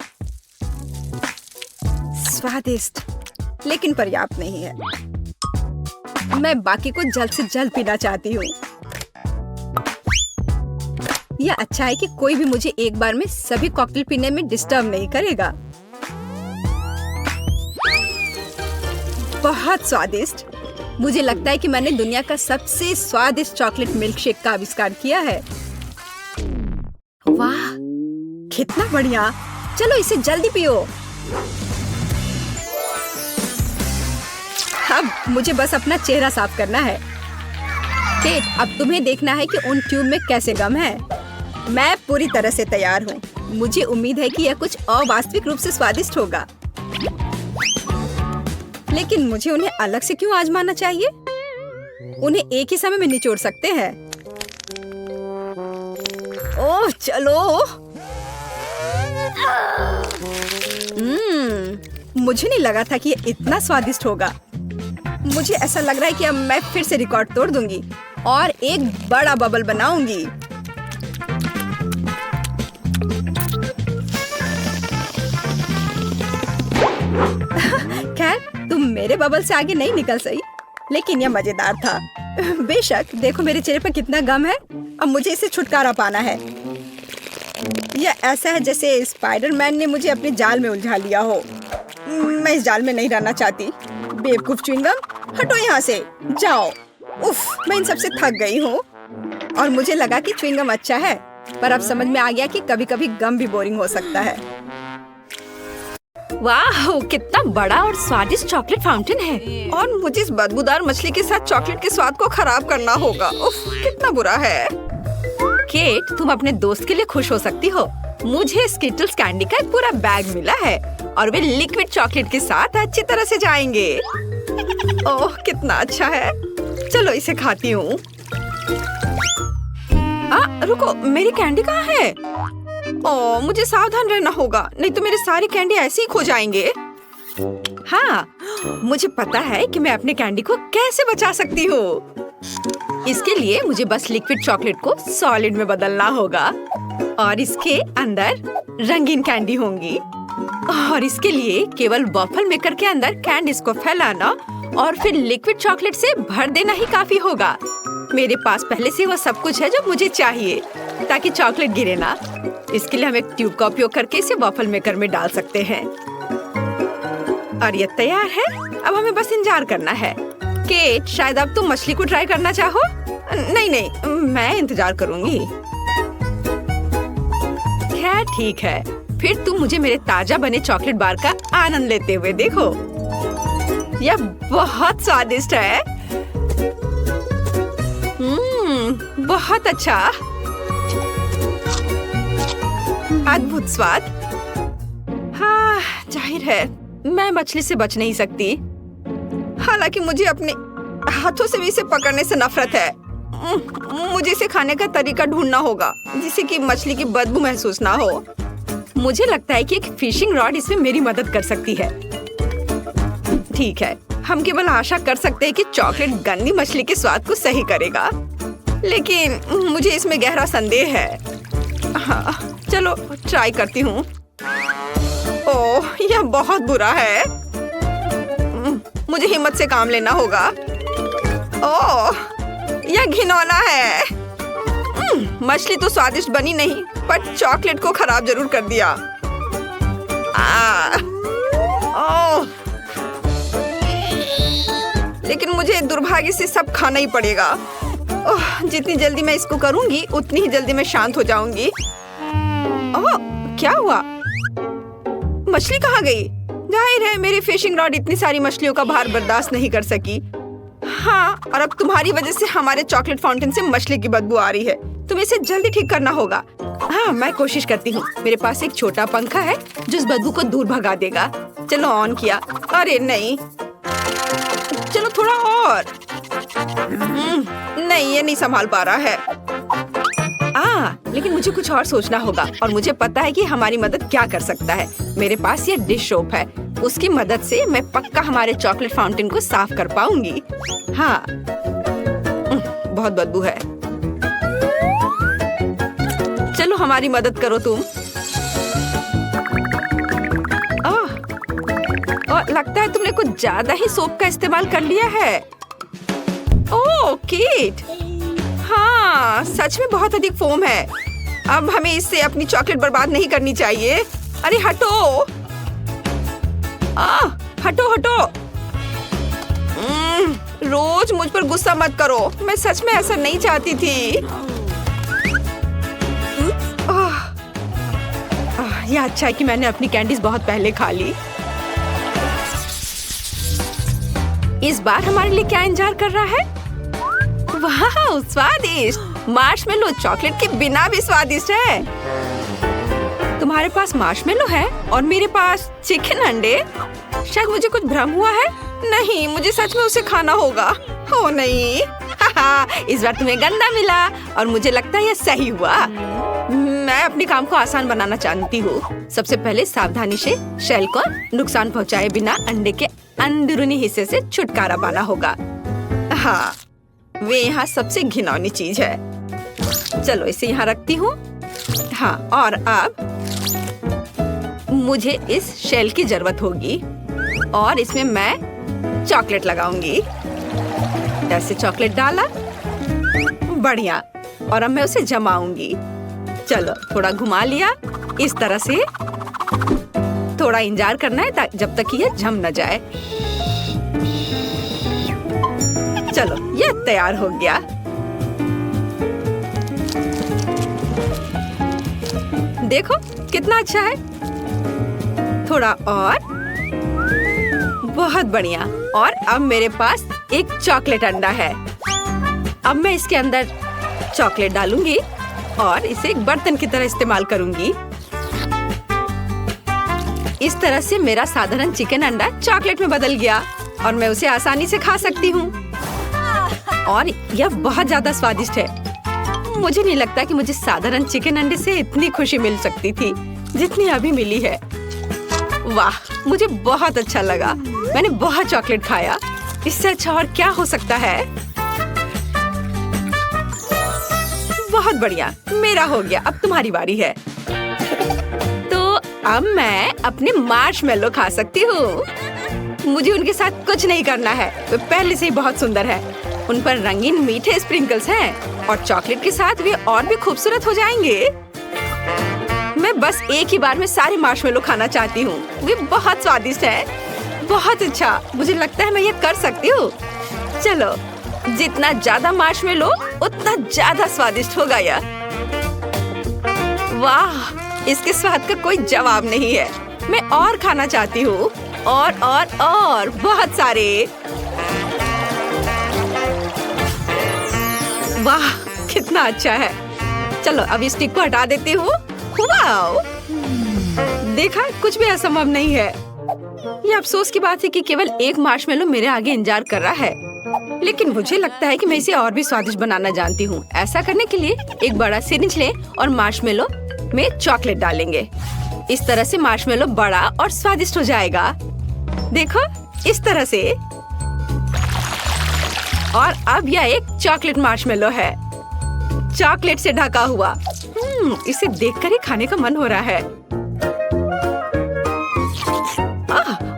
स्वादिष्ट, लेकिन पर्याप्त नहीं है। मैं बाकी को जल्द से जल्द पीना चाहती हूँ। यह अच्छा है कि कोई भी मुझे एक बार में सभी कॉकटेल पीने में डिस्टर्ब नहीं करेगा। बहुत स्वादिष्ट। मुझे लगता है कि मैंने दुनिया का सबसे स्वादिष्ट चॉकलेट मिल्कशेक का आविष्कार किया है। वाह, कितना बढ़िया। चलो इसे जल्दी पियो। अब मुझे बस अपना चेहरा साफ करना है। केट, अब तुम्हें देखना है कि उन ट्यूब में कैसे गम है। मैं पूरी तरह से तैयार हूँ। मुझे उम्मीद है कि यह कुछ अवास्तविक रूप से स्वादिष्ट होगा, लेकिन मुझे उन्हें अलग से क्यों आजमाना चाहिए? उन्हें एक ही समय में निचोड़ सकते हैं। ओह चलो। मुझे नहीं लगा था कि ये इतना स्वादिष्ट होगा। मुझे ऐसा लग रहा है कि अब मैं फिर से रिकॉर्ड तोड़ दूंगी और एक बड़ा बबल बनाऊंगी। खैर, तुम मेरे बबल से आगे नहीं निकल सही, लेकिन यह मजेदार था। बेशक, देखो मेरे चेहरे पर कितना गम है। अब मुझे इसे छुटकारा पाना है। यह ऐसा है जैसे स्पाइडरमैन ने मुझे अपने जाल में उलझा लिया हो। मैं इस जाल में नहीं रहना चाहती। बेवकूफ च्युइंगम, हटो यहाँ से, जाओ। उफ, मैं इन सबसे थक गई हूँ। और मुझे लगा कि च्युइंगम अच्छा है, पर अब समझ में आ गया कि कभी-कभी गम भी बोरिंग हो सकता है। वाह, कितना बड़ा और स्वादिष्ट चॉकलेट फाउंटेन है। और मुझे इस बदबूदार मछली के साथ चॉकलेट के स्वाद को खराब करना होगा। उफ, कितना बुरा है। केट, तुम अपने दोस्त के लिए खुश हो सकती हो। मुझे स्किटल्स कैंडी का एक पूरा बैग मिला है और वे लिक्विड चॉकलेट के साथ अच्छी तरह से जाएंगे। ओह, कितना अच्छा है। चलो इसे खाती हूँ। रुको, मेरी कैंडी कहाँ है? ओह, मुझे सावधान रहना होगा, नहीं तो मेरे सारे कैंडी ऐसे ही खो जाएंगे। हाँ, मुझे पता है कि मैं अपने कैंडी को कैसे बचा सकती हूँ। इसके लिए मुझे बस लिक्विड चॉकलेट को सॉलिड में बदलना होगा और इसके अंदर रंगीन कैंडी होंगी। और इसके लिए केवल वॉफल मेकर के अंदर कैंडीज को फैलाना और फिर लिक्विड चॉकलेट से भर देना ही काफी होगा। मेरे पास पहले से वह सब कुछ है जो मुझे चाहिए ताकि चॉकलेट गिरे ना। इसके लिए हम एक ट्यूब का उपयोग करके इसे वॉफल मेकर में डाल सकते हैं। और ये तैयार है। अब हमें बस इंतजार करना है। केट, शायद अब तुम मछली को ट्राई करना चाहो? नहीं, मैं इंतजार करूंगी। खैर ठीक है, फिर तुम मुझे मेरे ताजा बने चॉकलेट बार का आनंद लेते हुए देखो। यह बहुत स्वादिष्ट है। बहुत अच्छा, अद्भुत स्वाद। हाँ, जाहिर है मैं मछली से बच नहीं सकती। हालांकि मुझे अपने हाथों से भी इसे पकड़ने से नफरत है। मुझे इसे खाने का तरीका ढूंढना होगा जिससे कि मछली की बदबू महसूस ना हो। मुझे लगता है कि एक फिशिंग रॉड इसमें मेरी मदद कर सकती है। ठीक है, हम केवल आशा कर सकते हैं कि चॉकलेट गंदी मछली के स्वाद को सही करेगा, लेकिन मुझे इसमें गहरा संदेह है। हाँ, चलो ट्राई करती हूँ। ओह, यह बहुत बुरा है। मुझे हिम्मत से काम लेना होगा। ओह, यह घिनौना है। मछली तो स्वादिष्ट बनी नहीं, पर चॉकलेट को खराब जरूर कर दिया। ओह, लेकिन मुझे दुर्भाग्य से सब खाना ही पड़ेगा। ओह, जितनी जल्दी मैं इसको करूंगी उतनी ही जल्दी मैं शांत हो जाऊंगी। ओह, क्या हुआ? मछली कहाँ गई? जाहिर है मेरी फिशिंग रॉड इतनी सारी मछलियों का भार बर्दाश्त नहीं कर सकी। हाँ, और अब तुम्हारी वजह से हमारे चॉकलेट फाउंटेन से मछली की बदबू आ रही है। तुम्हें इसे जल्दी ठीक करना होगा। हाँ, मैं कोशिश करती हूँ। मेरे पास एक छोटा पंखा है जो इस बदबू को दूर भगा देगा। चलो ऑन किया। अरे नहीं, चलो थोड़ा और। नहीं, ये नहीं संभाल पा रहा है। हाँ, लेकिन मुझे कुछ और सोचना होगा और मुझे पता है कि हमारी मदद क्या कर सकता है। मेरे पास ये डिश सोप है, उसकी मदद से मैं पक्का हमारे चॉकलेट फाउंटेन को साफ कर पाऊंगी। हाँ, बहुत बदबू है। चलो हमारी मदद करो तुम। और लगता है तुमने कुछ ज्यादा ही सोप का इस्तेमाल कर लिया है। ओह किट, हाँ सच में बहुत अधिक फोम है। अब हमें इससे अपनी चॉकलेट बर्बाद नहीं करनी चाहिए। अरे हटो, हटो हटो। रोज मुझ पर गुस्सा मत करो, मैं सच में ऐसा नहीं चाहती थी। यह अच्छा है कि मैंने अपनी कैंडीज बहुत पहले खा ली। इस बार हमारे लिए क्या इंतजार कर रहा है? वाह स्वादिष्ट, मार्शमेलो चॉकलेट के बिना भी स्वादिष्ट है। तुम्हारे पास मार्शमेलो है और मेरे पास चिकन अंडे। शायद मुझे कुछ भ्रम हुआ है। नहीं, मुझे सच में उसे खाना होगा। हो नहीं, इस बार तुम्हें गंदा मिला और मुझे लगता है यह सही हुआ। मैं अपने काम को आसान बनाना चाहती हूँ। सबसे पहले सावधानी से शेल को नुकसान पहुँचाए बिना अंडे के अंदरूनी हिस्से से छुटकारा पाना होगा। हाँ, वे यहाँ सबसे घिनौनी चीज है। चलो इसे यहाँ रखती हूँ। हाँ, और अब मुझे इस शेल की जरूरत होगी और इसमें मैं चॉकलेट लगाऊंगी। ऐसे चॉकलेट डाला, बढ़िया। और अब मैं उसे जमाऊंगी। चलो थोड़ा घुमा लिया, इस तरह से। थोड़ा इंतजार करना है जब तक कि यह जम न जाए। चलो ये तैयार हो गया। देखो कितना अच्छा है। थोड़ा और, बहुत बढ़िया। और अब मेरे पास एक चॉकलेट अंडा है। अब मैं इसके अंदर चॉकलेट डालूंगी और इसे एक बर्तन की तरह इस्तेमाल करूंगी। इस तरह से मेरा साधारण चिकन अंडा चॉकलेट में बदल गया और मैं उसे आसानी से खा सकती हूँ। और यह बहुत ज्यादा स्वादिष्ट है। मुझे नहीं लगता कि मुझे साधारण चिकन अंडे से इतनी खुशी मिल सकती थी जितनी अभी मिली है। वाह, मुझे बहुत अच्छा लगा। मैंने बहुत चॉकलेट खाया। इससे अच्छा और क्या हो सकता है? बहुत बढ़िया, मेरा हो गया। अब तुम्हारी बारी है। तो अब मैं अपने मार्शमेलो खा सकती हूँ। मुझे उनके साथ कुछ नहीं करना है, वे पहले से ही बहुत सुंदर है। उन पर रंगीन मीठे स्प्रिंकल्स हैं और चॉकलेट के साथ वे और भी खूबसूरत हो जाएंगे। मैं बस एक ही बार में सारे मार्शमेलो खाना चाहती हूँ। वे बहुत स्वादिष्ट है। बहुत अच्छा, मुझे लगता है मैं ये कर सकती हूँ। चलो, जितना ज्यादा मार्शमेलो उतना ज्यादा स्वादिष्ट होगा यह। वाह, इसके स्वाद का कोई जवाब नहीं है। मैं और खाना चाहती हूँ, और बहुत सारे। वाह, कितना अच्छा है। चलो अब इस स्टिक को हटा देती हूँ। वाओ, देखा, कुछ भी असंभव नहीं है। ये अफसोस की बात है कि केवल एक मार्शमेलो मेरे आगे इंतजार कर रहा है, लेकिन मुझे लगता है कि मैं इसे और भी स्वादिष्ट बनाना जानती हूँ। ऐसा करने के लिए एक बड़ा सिरिंज लें और मार्शमेलो में चॉकलेट डालेंगे। इस तरह से मार्शमेलो बड़ा और स्वादिष्ट हो जाएगा। देखो, इस तरह से। और अब यह एक चॉकलेट मार्शमेलो है, चॉकलेट से ढका हुआ। इसे देखकर ही खाने का मन हो रहा है।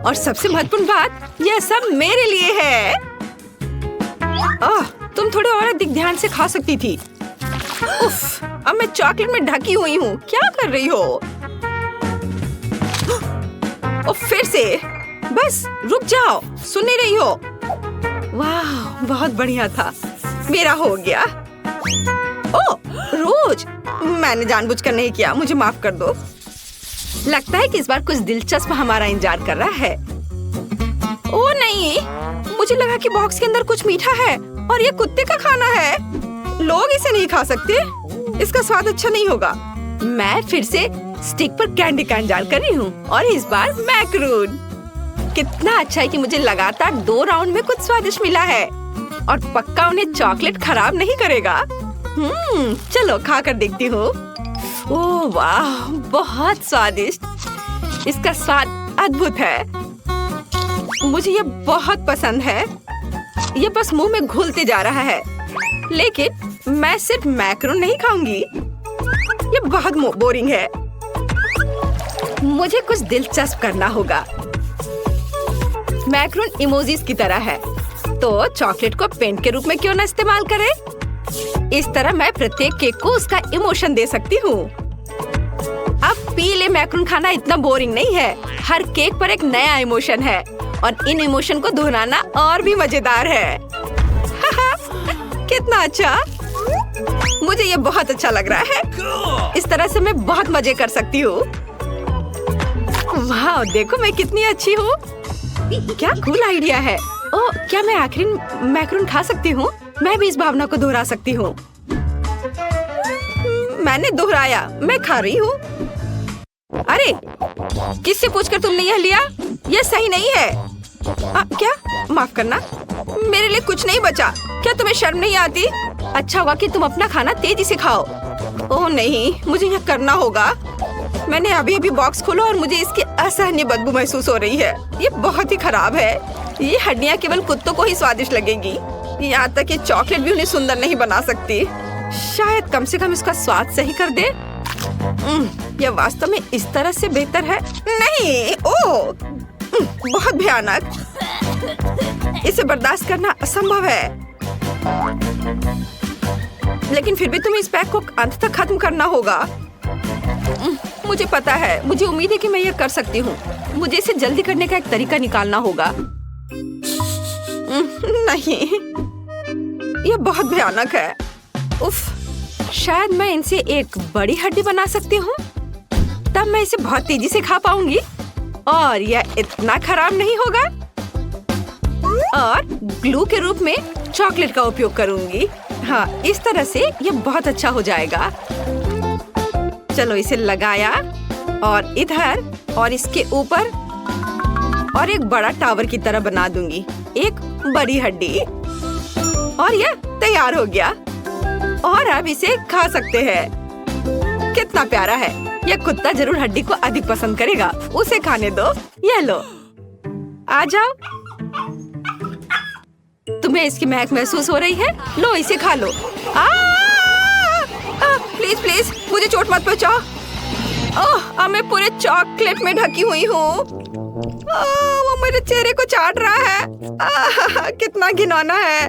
और सबसे महत्वपूर्ण बात, यह सब मेरे लिए है। तुम थोड़े और अधिक ध्यान से खा सकती थी। उफ, अब मैं चॉकलेट में ढकी हुई हूँ। क्या कर रही हो? और फिर से, बस रुक जाओ, सुन नहीं रही हो? वाह, बहुत बढ़िया था। मेरा हो गया। ओह, रोज, मैंने जानबूझकर नहीं किया, मुझे माफ कर दो। लगता है कि इस बार कुछ दिलचस्प हमारा इंतजार कर रहा है। ओह नहीं, मुझे लगा कि बॉक्स के अंदर कुछ मीठा है और ये कुत्ते का खाना है। लोग इसे नहीं खा सकते, इसका स्वाद अच्छा नहीं होगा। मैं फिर से स्टिक पर कैंडी का इंतजार कर रही हूँ और इस बार मैकरून। कितना अच्छा है कि मुझे लगातार 2 राउंड में कुछ स्वादिष्ट मिला है और पक्का उन्हें चॉकलेट खराब नहीं करेगा। चलो खा कर देखती हूँ। ओह वाह, बहुत स्वादिष्ट। इसका स्वाद अद्भुत है। मुझे ये बहुत पसंद है। ये बस मुंह में घुलते जा रहा है। लेकिन मैं सिर्फ मैक्रोन नहीं खाऊंगी। ये बहुत बोरिंग है। मुझे कुछ दिलचस्प करना होगा। मैक्रोन इमोजीज की तरह है, तो चॉकलेट को पेंट के रूप में क्यों ना इस्तेमाल करें? इस तरह मैं प्रत्येक केक को उसका इमोशन दे सकती हूँ। अब पीले मैक्रोन खाना इतना बोरिंग नहीं है। हर केक पर एक नया इमोशन है और इन इमोशन को दोहराना और भी मजेदार है। कितना अच्छा! मुझे ये बहुत अच्छा लग रहा है। इस तरह से मैं बहुत मजे कर सकती हूँ। वाह, देखो मैं कितनी अच्छी हूँ। क्या कूल आइडिया है। ओह, क्या मैं आखिरी मैक्रोन खा सकती हूँ? मैं भी इस भावना को दोहरा सकती हूँ। मैंने दोहराया, मैं खा रही हूँ। अरे, किससे पूछकर तुमने यह लिया? यह सही नहीं है। क्या? माफ करना, मेरे लिए कुछ नहीं बचा। क्या तुम्हें शर्म नहीं आती? अच्छा हुआ कि तुम अपना खाना तेजी से खाओ। ओह नहीं, मुझे यह करना होगा। मैंने अभी अभी बॉक्स खोला और मुझे इसकी असहनीय बदबू महसूस हो रही है। ये बहुत ही खराब है। ये हड्डियाँ केवल कुत्तों को ही स्वादिष्ट लगेगी। यहाँ तक कि चॉकलेट भी उन्हें सुंदर नहीं बना सकती। शायद कम से कम इसका स्वाद सही कर दे। यह वास्तव में इस तरह से बेहतर है। नहीं, ओह, बहुत भयानक। इसे बर्दाश्त करना असंभव है। लेकिन फिर भी तुम्हें इस पैक को अंत तक खत्म करना होगा। मुझे पता है। मुझे उम्मीद है कि मैं यह कर सकती हूँ। मुझे इसे जल्दी करने का एक तरीका निकालना होगा। नहीं, यह बहुत भयानक है। उफ, शायद मैं इनसे एक बड़ी हड्डी बना सकती हूँ। तब मैं इसे बहुत तेजी से खा पाऊंगी और यह इतना खराब नहीं होगा। और ग्लू के रूप में चॉकलेट का उपयोग करूंगी। हाँ, इस तरह से यह बहुत अच्छा हो जाएगा। चलो इसे लगाया और इधर और इसके ऊपर और एक बड़ा टावर की तरह बना दूंगी। एक बड़ी हड्डी और यह तैयार हो गया। और अब इसे खा सकते हैं। कितना प्यारा है। यह कुत्ता जरूर हड्डी को अधिक पसंद करेगा। उसे खाने दो। यह लो, आ जाओ। तुम्हें इसकी महक महसूस हो रही है? लो, इसे खा लो। प्लीज प्लीज, मुझे चोट मत पहुंचाओ। ओह, अब मैं पूरे चॉकलेट में ढकी हुई हूँ। वो मेरे चेहरे को चाट रहा है। कितना घिनौना है।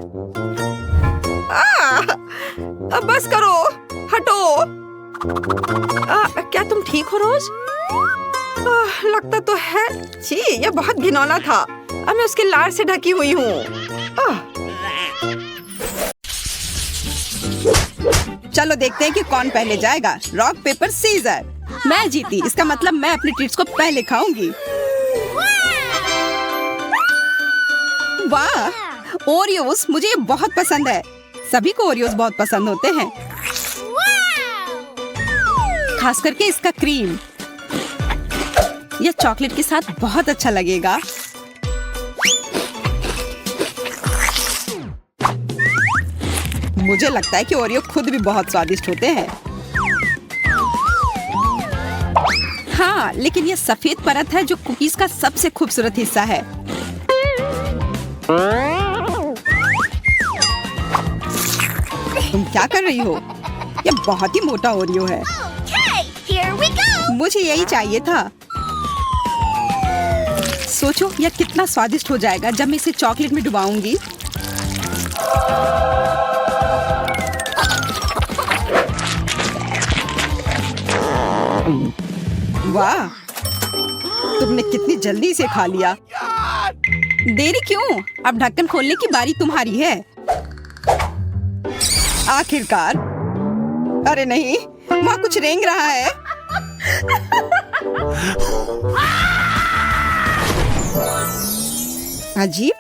अब बस करो, हटो। क्या तुम ठीक हो रोज? लगता तो है। छी, यह बहुत घिनौना था। अब मैं उसके लार से ढकी हुई हूँ। चलो देखते हैं कि कौन पहले जाएगा। Rock paper scissor. मैं जीती। इसका मतलब मैं अपनी ट्रीट्स को पहले खाऊंगी। वाह, ओरियोस मुझे ये बहुत पसंद है। सभी को ओरियोस बहुत पसंद होते हैं, खास करके इसका क्रीम। यह चॉकलेट के साथ बहुत अच्छा लगेगा। मुझे लगता है कि ओरियो खुद भी बहुत स्वादिष्ट होते हैं। हाँ, लेकिन यह सफेद परत है जो कुकीज का सबसे खूबसूरत हिस्सा है। तुम क्या कर रही हो? यह बहुत ही मोटा ओरियो है। Here we go. मुझे यही चाहिए था। सोचो यह कितना स्वादिष्ट हो जाएगा जब मैं इसे चॉकलेट में डुबाऊंगी। वाह, तुमने कितनी जल्दी इसे खा लिया। देरी क्यों? अब ढक्कन खोलने की बारी तुम्हारी है। आखिरकार। अरे नहीं, वहाँ कुछ रेंग रहा है। अजीब,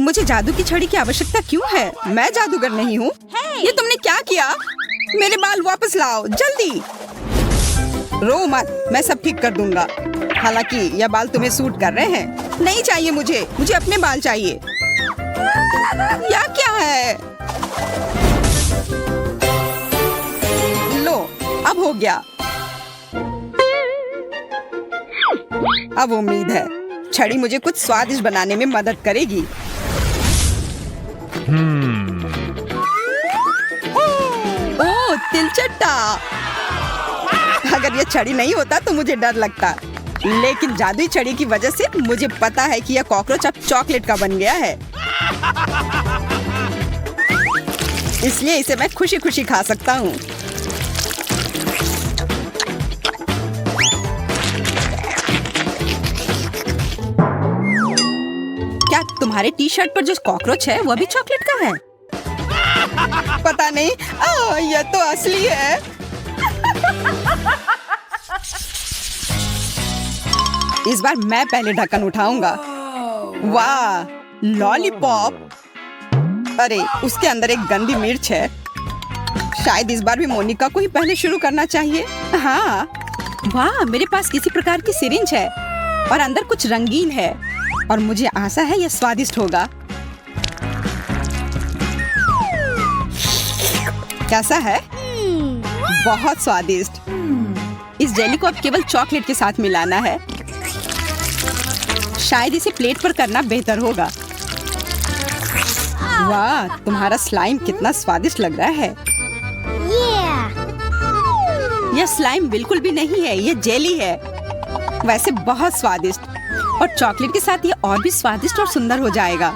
मुझे जादू की छड़ी की आवश्यकता क्यों है? मैं जादूगर नहीं हूँ। ये तुमने क्या किया? मेरे बाल वापस लाओ, जल्दी। रो मत, मैं सब ठीक कर दूंगा। हालांकि यह बाल तुम्हें सूट कर रहे हैं। नहीं चाहिए मुझे अपने बाल चाहिए। यह क्या है? हो गया। अब उम्मीद है छड़ी मुझे कुछ स्वादिष्ट बनाने में मदद करेगी। ओह, तिलचट्टा। अगर ये छड़ी नहीं होता तो मुझे डर लगता, लेकिन जादुई छड़ी की वजह से मुझे पता है कि यह कॉकरोच अब चॉकलेट का बन गया है, इसलिए इसे मैं खुशी खुशी खा सकता हूँ। क्या तुम्हारे टी शर्ट पर जो कॉकरोच है वह भी चॉकलेट का है? पता नहीं, यह तो असली है। इस बार मैं पहले ढक्कन उठाऊंगा। वाह, लॉलीपॉप। अरे, उसके अंदर एक गंदी मिर्च है। शायद इस बार भी मोनिका को ही पहले शुरू करना चाहिए। हाँ, वाह, मेरे पास किसी प्रकार की सिरिंज है और अंदर कुछ रंगीन है और मुझे आशा है यह स्वादिष्ट होगा। कैसा है? बहुत स्वादिष्ट। इस जेली को अब केवल चॉकलेट के साथ मिलाना है। शायद इसे प्लेट पर करना बेहतर होगा। वाह, तुम्हारा स्लाइम कितना स्वादिष्ट लग रहा है। यह स्लाइम बिल्कुल भी नहीं है, यह जेली है। वैसे बहुत स्वादिष्ट, और चॉकलेट के साथ ये और भी स्वादिष्ट और सुंदर हो जाएगा।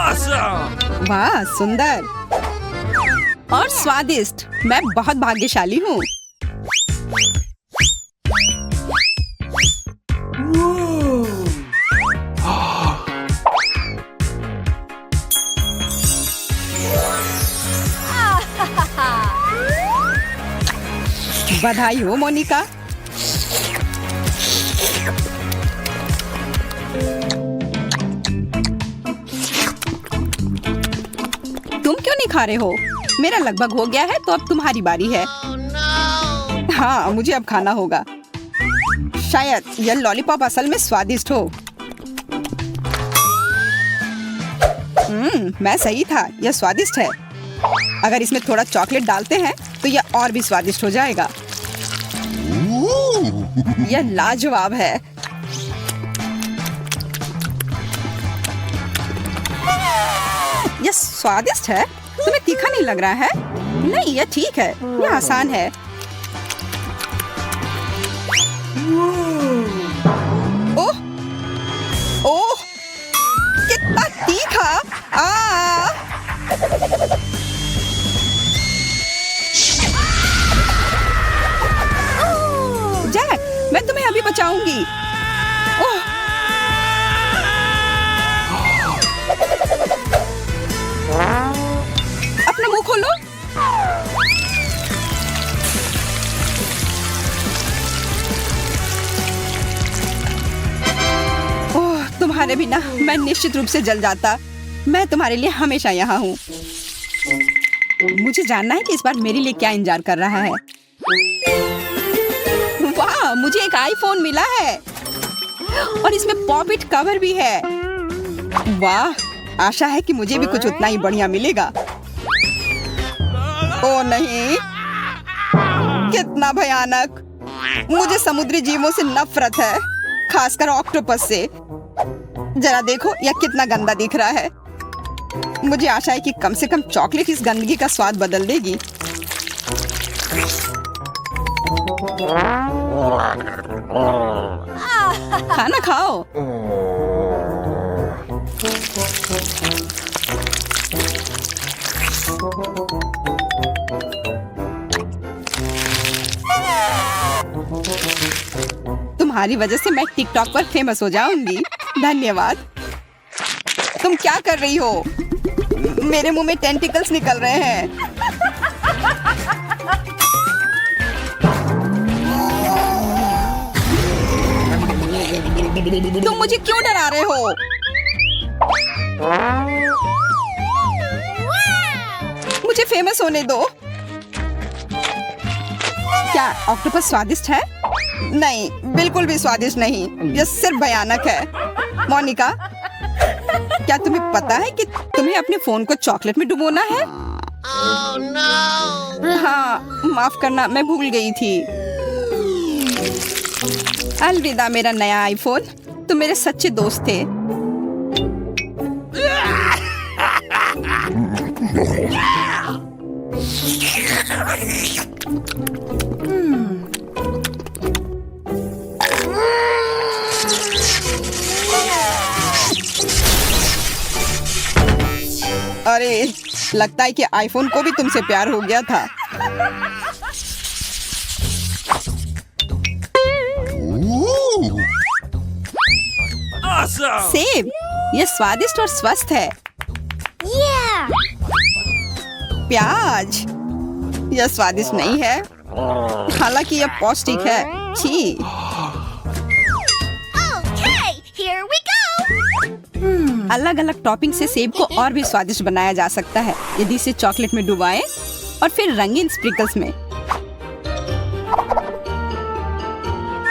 Awesome! वाह, सुंदर और स्वादिष्ट। मैं बहुत भाग्यशाली हूँ। बधाई हो मोनिका। तुम क्यों नहीं खा रहे हो? मेरा लगभग हो गया है, तो अब तुम्हारी बारी है। हाँ, मुझे अब खाना होगा। शायद यह लॉलीपॉप असल में स्वादिष्ट हो। मैं सही था, यह स्वादिष्ट है। अगर इसमें थोड़ा चॉकलेट डालते हैं तो यह और भी स्वादिष्ट हो जाएगा। यह लाजवाब है। यह स्वादिष्ट है। तुम्हें तीखा नहीं लग रहा है? नहीं, यह ठीक है, यह आसान है। ओह, ओह, कितना तीखा! जैक, मैं तुम्हें अभी बचाऊंगी। ओह, अपना मुंह खोलो। ओह, तुम्हारे बिना मैं निश्चित रूप से जल जाता। मैं तुम्हारे लिए हमेशा यहाँ हूँ। मुझे जानना है कि इस बार मेरे लिए क्या इंतजार कर रहा है। वाह, मुझे एक आईफोन मिला है और इसमें पॉप इट कवर भी है। वाह, आशा है कि मुझे भी कुछ उतना ही बढ़िया मिलेगा। ओह नहीं, कितना भयानक! मुझे समुद्री जीवों से नफरत है, खासकर ऑक्टोपस से। जरा देखो, यह कितना गंदा दिख रहा है। मुझे आशा है कि कम से कम चॉकलेट इस गंदगी का स्वाद बदल देगी। खाना खाओ। तुम्हारी वजह से मैं टिकटॉक पर फेमस हो जाऊंगी। धन्यवाद। तुम क्या कर रही हो? मेरे मुंह में टेंटिकल्स निकल रहे हैं। तुम मुझे क्यों डरा रहे हो? मुझे फेमस होने दो। क्या ऑक्टोपस स्वादिष्ट है? नहीं, बिल्कुल भी स्वादिष्ट नहीं। यह सिर्फ भयानक है। मोनिका, क्या तुम्हें पता है कि तुम्हें अपने फोन को चॉकलेट में डुबोना है? हाँ, माफ करना, मैं भूल गई थी। अलविदा मेरा नया आईफोन, तुम मेरे सच्चे दोस्त थे। अरे, लगता है कि आईफोन को भी तुमसे प्यार हो गया था। Awesome! सेब, यह स्वादिष्ट और स्वस्थ है। Yeah! प्याज, यह स्वादिष्ट नहीं है, हालांकि यह पौष्टिक है। छी। Okay, here we go! अलग अलग टॉपिंग से सेब को और भी स्वादिष्ट बनाया जा सकता है यदि इसे चॉकलेट में डुबाएं और फिर रंगीन स्प्रिंकल्स में।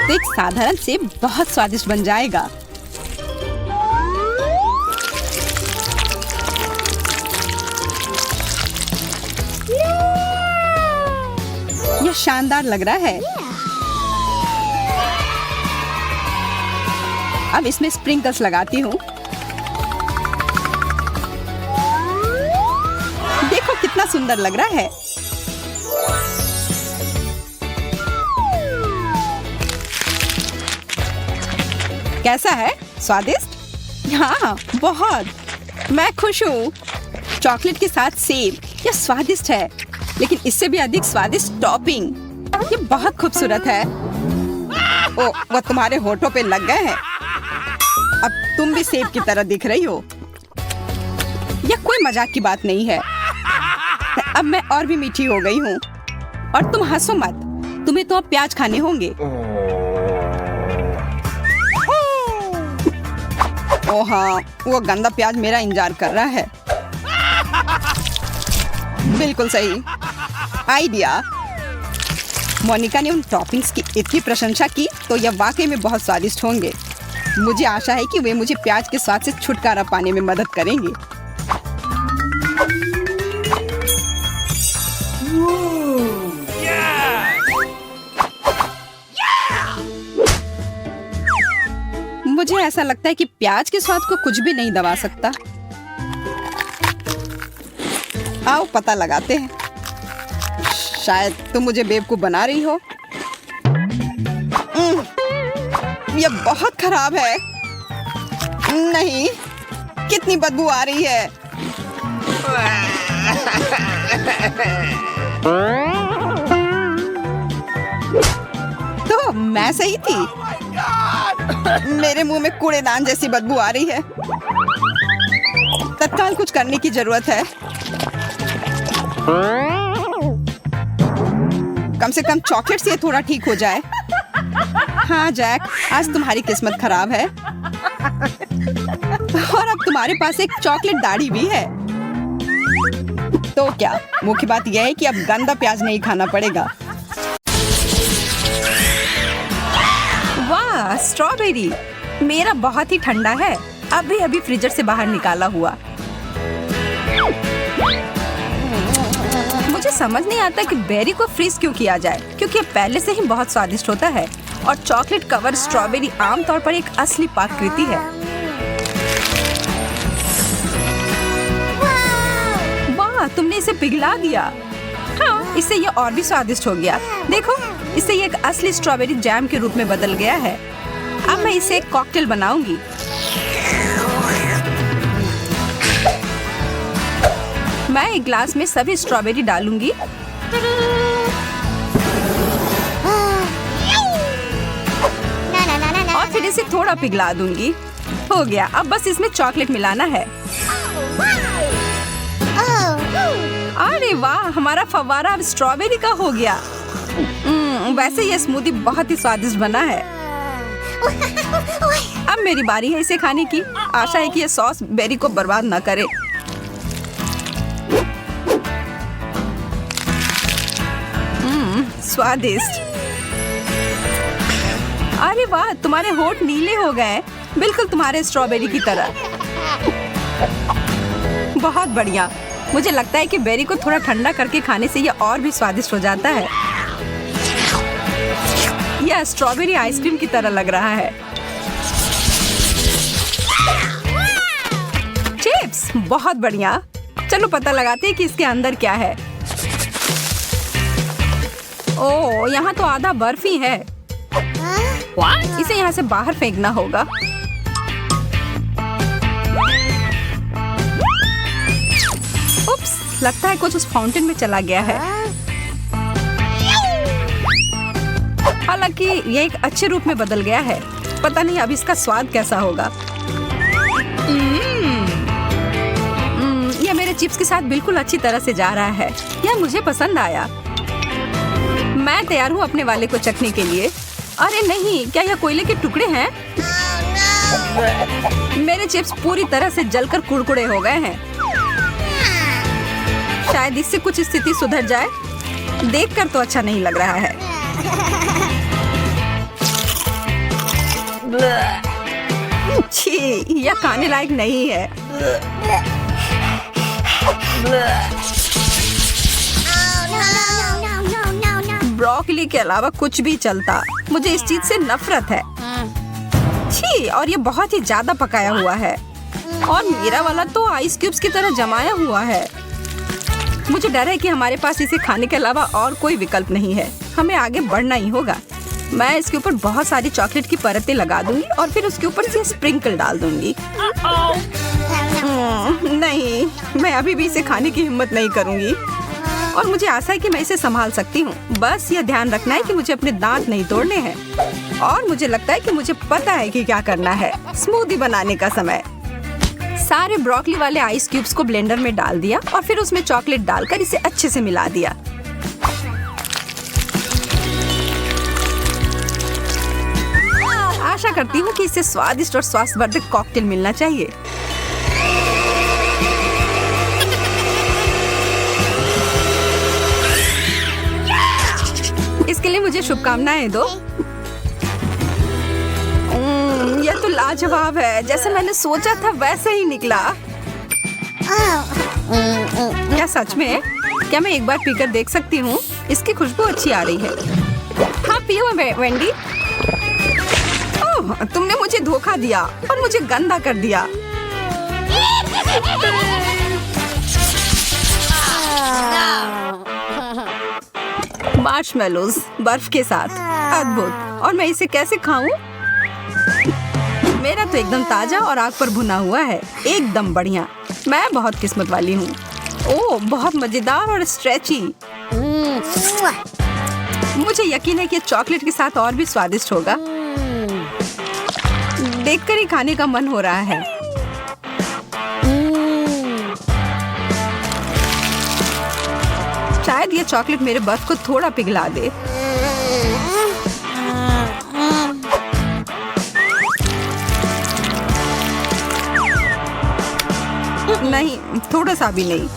तो एक साधारण सेब बहुत स्वादिष्ट बन जाएगा। यह शानदार लग रहा है। अब इसमें स्प्रिंकल्स लगाती हूँ। देखो कितना सुंदर लग रहा है। कैसा है? स्वादिष्ट? हाँ, बहुत। मैं खुश हूँ। चॉकलेट के साथ सेब, यह स्वादिष्ट है, लेकिन इससे भी अधिक स्वादिष्ट टॉपिंग। ये बहुत खूबसूरत है। ओ, वो तुम्हारे होठों पे लग गए हैं। अब तुम भी सेब की तरह दिख रही हो। यह कोई मजाक की बात नहीं है। अब मैं और भी मीठी हो गई हूँ। और तुम हंसो मत, तुम्हें तो अब प्याज खाने होंगे। ओ हाँ, वो गंदा प्याज मेरा इंतजार कर रहा है। बिल्कुल सही आइडिया। मोनिका ने उन टॉपिंग्स की इतनी प्रशंसा की तो यह वाकई में बहुत स्वादिष्ट होंगे। मुझे आशा है कि वे मुझे प्याज के स्वाद से छुटकारा पाने में मदद करेंगे। मुझे ऐसा लगता है कि प्याज के स्वाद को कुछ भी नहीं दबा सकता। आओ पता लगाते हैं। शायद तुम मुझे बेवकूफ बना रही हो। यह बहुत खराब है। नहीं, कितनी बदबू आ रही है। तो मैं सही थी। मेरे मुंह में कूड़ेदान जैसी बदबू आ रही है। तत्काल कुछ करने की जरूरत है। कम से कम चॉकलेट से थोड़ा ठीक हो जाए। हाँ जैक, आज तुम्हारी किस्मत खराब है। और अब तुम्हारे पास एक चॉकलेट दाढ़ी भी है। तो क्या, मुख्य बात यह है कि अब गंदा प्याज नहीं खाना पड़ेगा। वाह, स्ट्रॉबेरी मेरा बहुत ही ठंडा है। अभी अभी फ्रीजर से बाहर निकाला हुआ। मुझे समझ नहीं आता कि बेरी को फ्रीज क्यों किया जाए, क्योंकि ये पहले से ही बहुत स्वादिष्ट होता है। और चॉकलेट कवर स्ट्रॉबेरी आमतौर पर एक असली पाककृति है। वाह, तुमने इसे पिघला दिया। हाँ, इससे ये और भी स्वादिष्ट हो गया। देखो, इससे ये एक असली स्ट्रॉबेरी जैम के रूप में बदल गया है। अब मैं इसे एक कॉकटेल बनाऊंगी। मैं एक ग्लास में सभी स्ट्रॉबेरी डालूंगी। और फिर इसे थोड़ा पिघला दूंगी। हो गया, अब बस इसमें चॉकलेट मिलाना है। अरे वाह, हमारा फव्वारा अब स्ट्रॉबेरी का हो गया। वैसे ये स्मूदी बहुत ही स्वादिष्ट बना है। अब मेरी बारी है इसे खाने की। आशा है कि ये सॉस बेरी को बर्बाद न करे। स्वादिष्ट। अरे वाह, तुम्हारे होठ नीले हो गए, बिल्कुल तुम्हारे स्ट्रॉबेरी की तरह। बहुत बढ़िया। मुझे लगता है कि बेरी को थोड़ा ठंडा करके खाने से ये और भी स्वादिष्ट हो जाता है। यह स्ट्रॉबेरी आइसक्रीम की तरह लग रहा है। चिप्स, बहुत बढ़िया। चलो पता लगाते हैं कि इसके अंदर क्या है। ओह, यहाँ तो आधा बर्फ ही है। इसे यहाँ से बाहर फेंकना होगा। उप्स, लगता है कुछ उस फाउंटेन में चला गया है। हालांकि ये एक अच्छे रूप में बदल गया है। पता नहीं अब इसका स्वाद कैसा होगा। यह मेरे चिप्स के साथ बिल्कुल अच्छी तरह से जा रहा है। यह मुझे पसंद आया। मैं तैयार हूँ अपने वाले को चखने के लिए। अरे नहीं, क्या यह कोयले के टुकड़े हैं? मेरे चिप्स पूरी तरह से जलकर कुड़कुड़े हो गए हैं। शायद इससे कुछ स्थिति सुधर जाए। देखकर तो अच्छा नहीं लग रहा है। छी, यह खाने लायक नहीं है। ब्रोकली के अलावा कुछ भी चलता। मुझे इस चीज से नफरत है। छी, और ये बहुत ही ज्यादा पकाया हुआ है। और मेरा वाला तो आइस क्यूब्स की तरह जमाया हुआ है। मुझे डर है कि हमारे पास इसे खाने के अलावा और कोई विकल्प नहीं है। हमें आगे बढ़ना ही होगा। मैं इसके ऊपर बहुत सारी चॉकलेट की परतें लगा दूंगी और फिर उसके ऊपर से स्प्रिंकल डाल दूंगी। नहीं, मैं अभी भी इसे खाने की हिम्मत नहीं करूंगी। और मुझे आशा है कि मैं इसे संभाल सकती हूँ। बस यह ध्यान रखना है कि मुझे अपने दांत नहीं तोड़ने हैं। और मुझे लगता है कि मुझे पता है कि क्या करना है। स्मूदी बनाने का समय। सारे ब्रोकली वाले आइस क्यूब्स को ब्लेंडर में डाल दिया और फिर उसमें चॉकलेट डालकर इसे अच्छे से मिला दिया। आशा करती हूँ कि इसे स्वादिष्ट और स्वास्थ्यवर्धक कॉकटेल मिलना चाहिए। इसके लिए मुझे शुभकामनाएं दो। यह तो लाजवाब है। जैसे मैंने सोचा था वैसे ही निकला। क्या सच में? क्या मैं एक बार पीकर देख सकती हूँ? इसकी खुशबू अच्छी आ रही है। हाँ, पियो वेंडी। ओह, तुमने मुझे धोखा दिया और मुझे गंदा कर दिया। मार्शमेलोज बर्फ के साथ, अद्भुत। और मैं इसे कैसे खाऊं? मेरा तो एकदम ताजा और आग पर भुना हुआ है। एकदम बढ़िया। मैं बहुत किस्मत वाली हूँ। ओह, बहुत मजेदार और स्ट्रेची। मुझे यकीन है कि चॉकलेट के साथ और भी स्वादिष्ट होगा। देखकर ही खाने का मन हो रहा है। शायद ये चॉकलेट मेरे बर्फ को थोड़ा पिघला दे। नहीं, थोड़ा सा भी नहीं।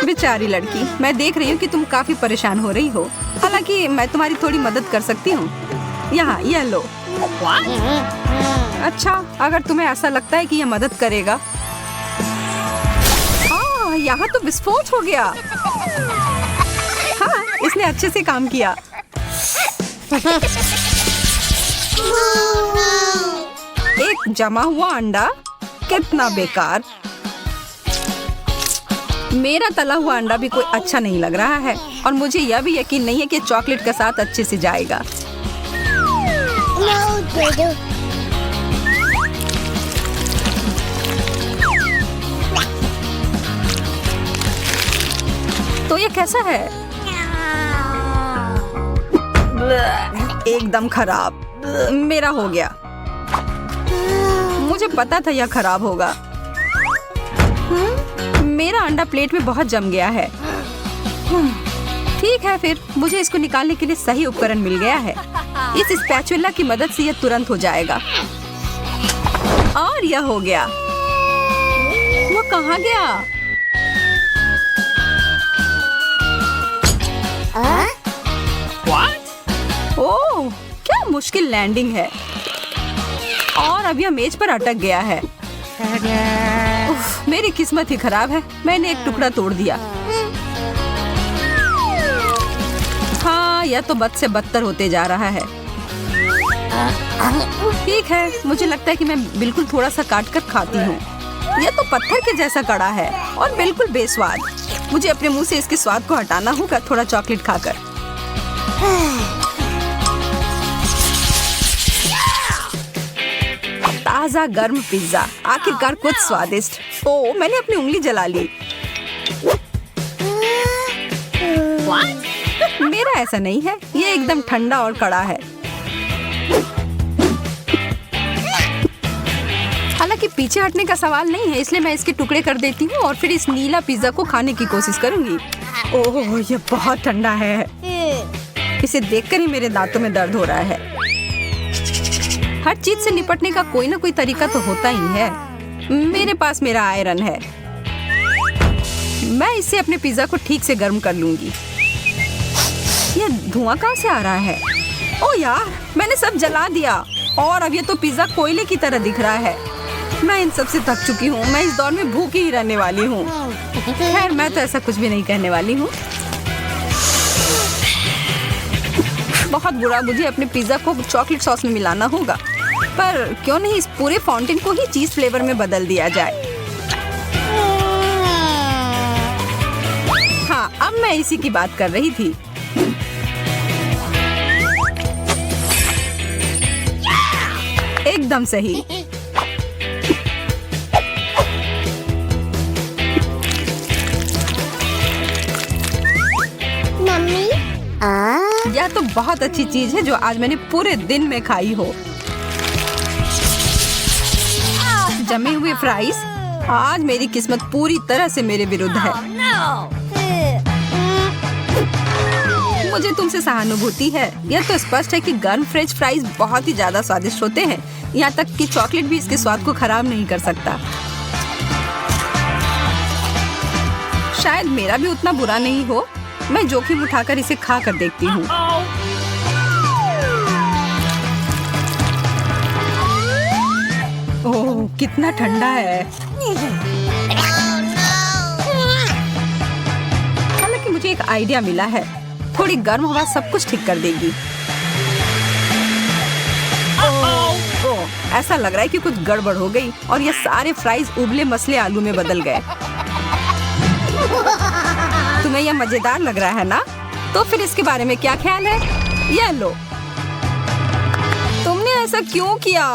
बेचारी लड़की, मैं देख रही हूँ कि तुम काफी परेशान हो रही हो। हालांकि मैं तुम्हारी थोड़ी मदद कर सकती हूँ। यहाँ, यह लो। अच्छा, अगर तुम्हें ऐसा लगता है कि यह मदद करेगा। यहाँ तो विस्फोट हो गया। हाँ, इसने अच्छे से काम किया। एक जमा हुआ अंडा, कितना बेकार। मेरा तला हुआ अंडा भी कोई अच्छा नहीं लग रहा है और मुझे यह भी यकीन नहीं है कि चॉकलेट के साथ अच्छे से जाएगा। तो ये कैसा है? एकदम खराब। मेरा हो गया। मुझे पता था यह खराब होगा। मेरा अंडा प्लेट में बहुत जम गया है। ठीक है, फिर मुझे इसको निकालने के लिए सही उपकरण मिल गया है। इस स्पैचुला की मदद से यह तुरंत हो जाएगा। और यह हो गया। वो कहाँ गया? ओह, क्या मुश्किल लैंडिंग है। और अब यह मेज पर अटक गया है। उफ, मेरी किस्मत ही खराब है, मैंने एक टुकड़ा तोड़ दिया। हाँ, यह तो बद से बदतर होते जा रहा है। ठीक है, मुझे लगता है कि मैं बिल्कुल थोड़ा सा काट कर खाती हूँ। यह तो पत्थर के जैसा कड़ा है और बिल्कुल बेस्वाद। मुझे अपने मुंह से इसके स्वाद को हटाना होगा थोड़ा चॉकलेट खाकर। ताजा गर्म पिज्जा, आखिरकार कुछ स्वादिष्ट। ओ, मैंने अपनी उंगली जला ली। मेरा ऐसा नहीं है, ये एकदम ठंडा और कड़ा है। हालांकि पीछे हटने का सवाल नहीं है, इसलिए मैं इसके टुकड़े कर देती हूँ और फिर इस नीला पिज्जा को खाने की कोशिश करूंगी। ओह, ये बहुत ठंडा है। इसे देखकर ही मेरे दांतों में दर्द हो रहा है। हर चीज से निपटने का कोई ना कोई तरीका तो होता ही है। मेरे पास मेरा आयरन है, मैं इससे अपने पिज्जा को ठीक से गर्म कर लूंगी। यह धुआं कहाँ से आ रहा है? ओ यार, मैंने सब जला दिया और अब ये तो पिज्जा कोयले की तरह दिख रहा है। मैं इन सब से थक चुकी हूँ, मैं इस दौर में भूखी ही रहने वाली हूँ। खैर, मैं तो ऐसा कुछ भी नहीं कहने वाली हूँ। बहुत बुरा, मुझे अपने पिज्जा को चॉकलेट सॉस में मिलाना होगा। पर क्यों नहीं इस पूरे फाउंटेन को ही चीज फ्लेवर में बदल दिया जाए। हाँ, अब मैं इसी की बात कर रही थी। एकदम सही। मम्मी, यह तो बहुत अच्छी चीज है जो आज मैंने पूरे दिन में खाई हो। जमे हुए फ्राइज। आज मेरी किस्मत पूरी तरह से मेरे विरुद्ध है। मुझे तुमसे सहानुभूति है। यह तो स्पष्ट है कि गर्म फ्रेंच फ्राइज बहुत ही ज्यादा स्वादिष्ट होते हैं। यहाँ तक कि चॉकलेट भी इसके स्वाद को खराब नहीं कर सकता। शायद मेरा भी उतना बुरा नहीं हो। मैं जोखिम उठाकर इसे खा कर देखती हूँ। ओह, कितना ठंडा है। हालांकि मुझे एक आइडिया मिला है, थोड़ी गर्म हवा सब कुछ ठीक कर देगी। ओह, ऐसा लग रहा है कि कुछ गड़बड़ हो गई और ये सारे फ्राइज उबले मसले आलू में बदल गए। तुम्हें यह मजेदार लग रहा है ना? तो फिर इसके बारे में क्या ख्याल है? ये लो। तुमने ऐसा क्यों किया?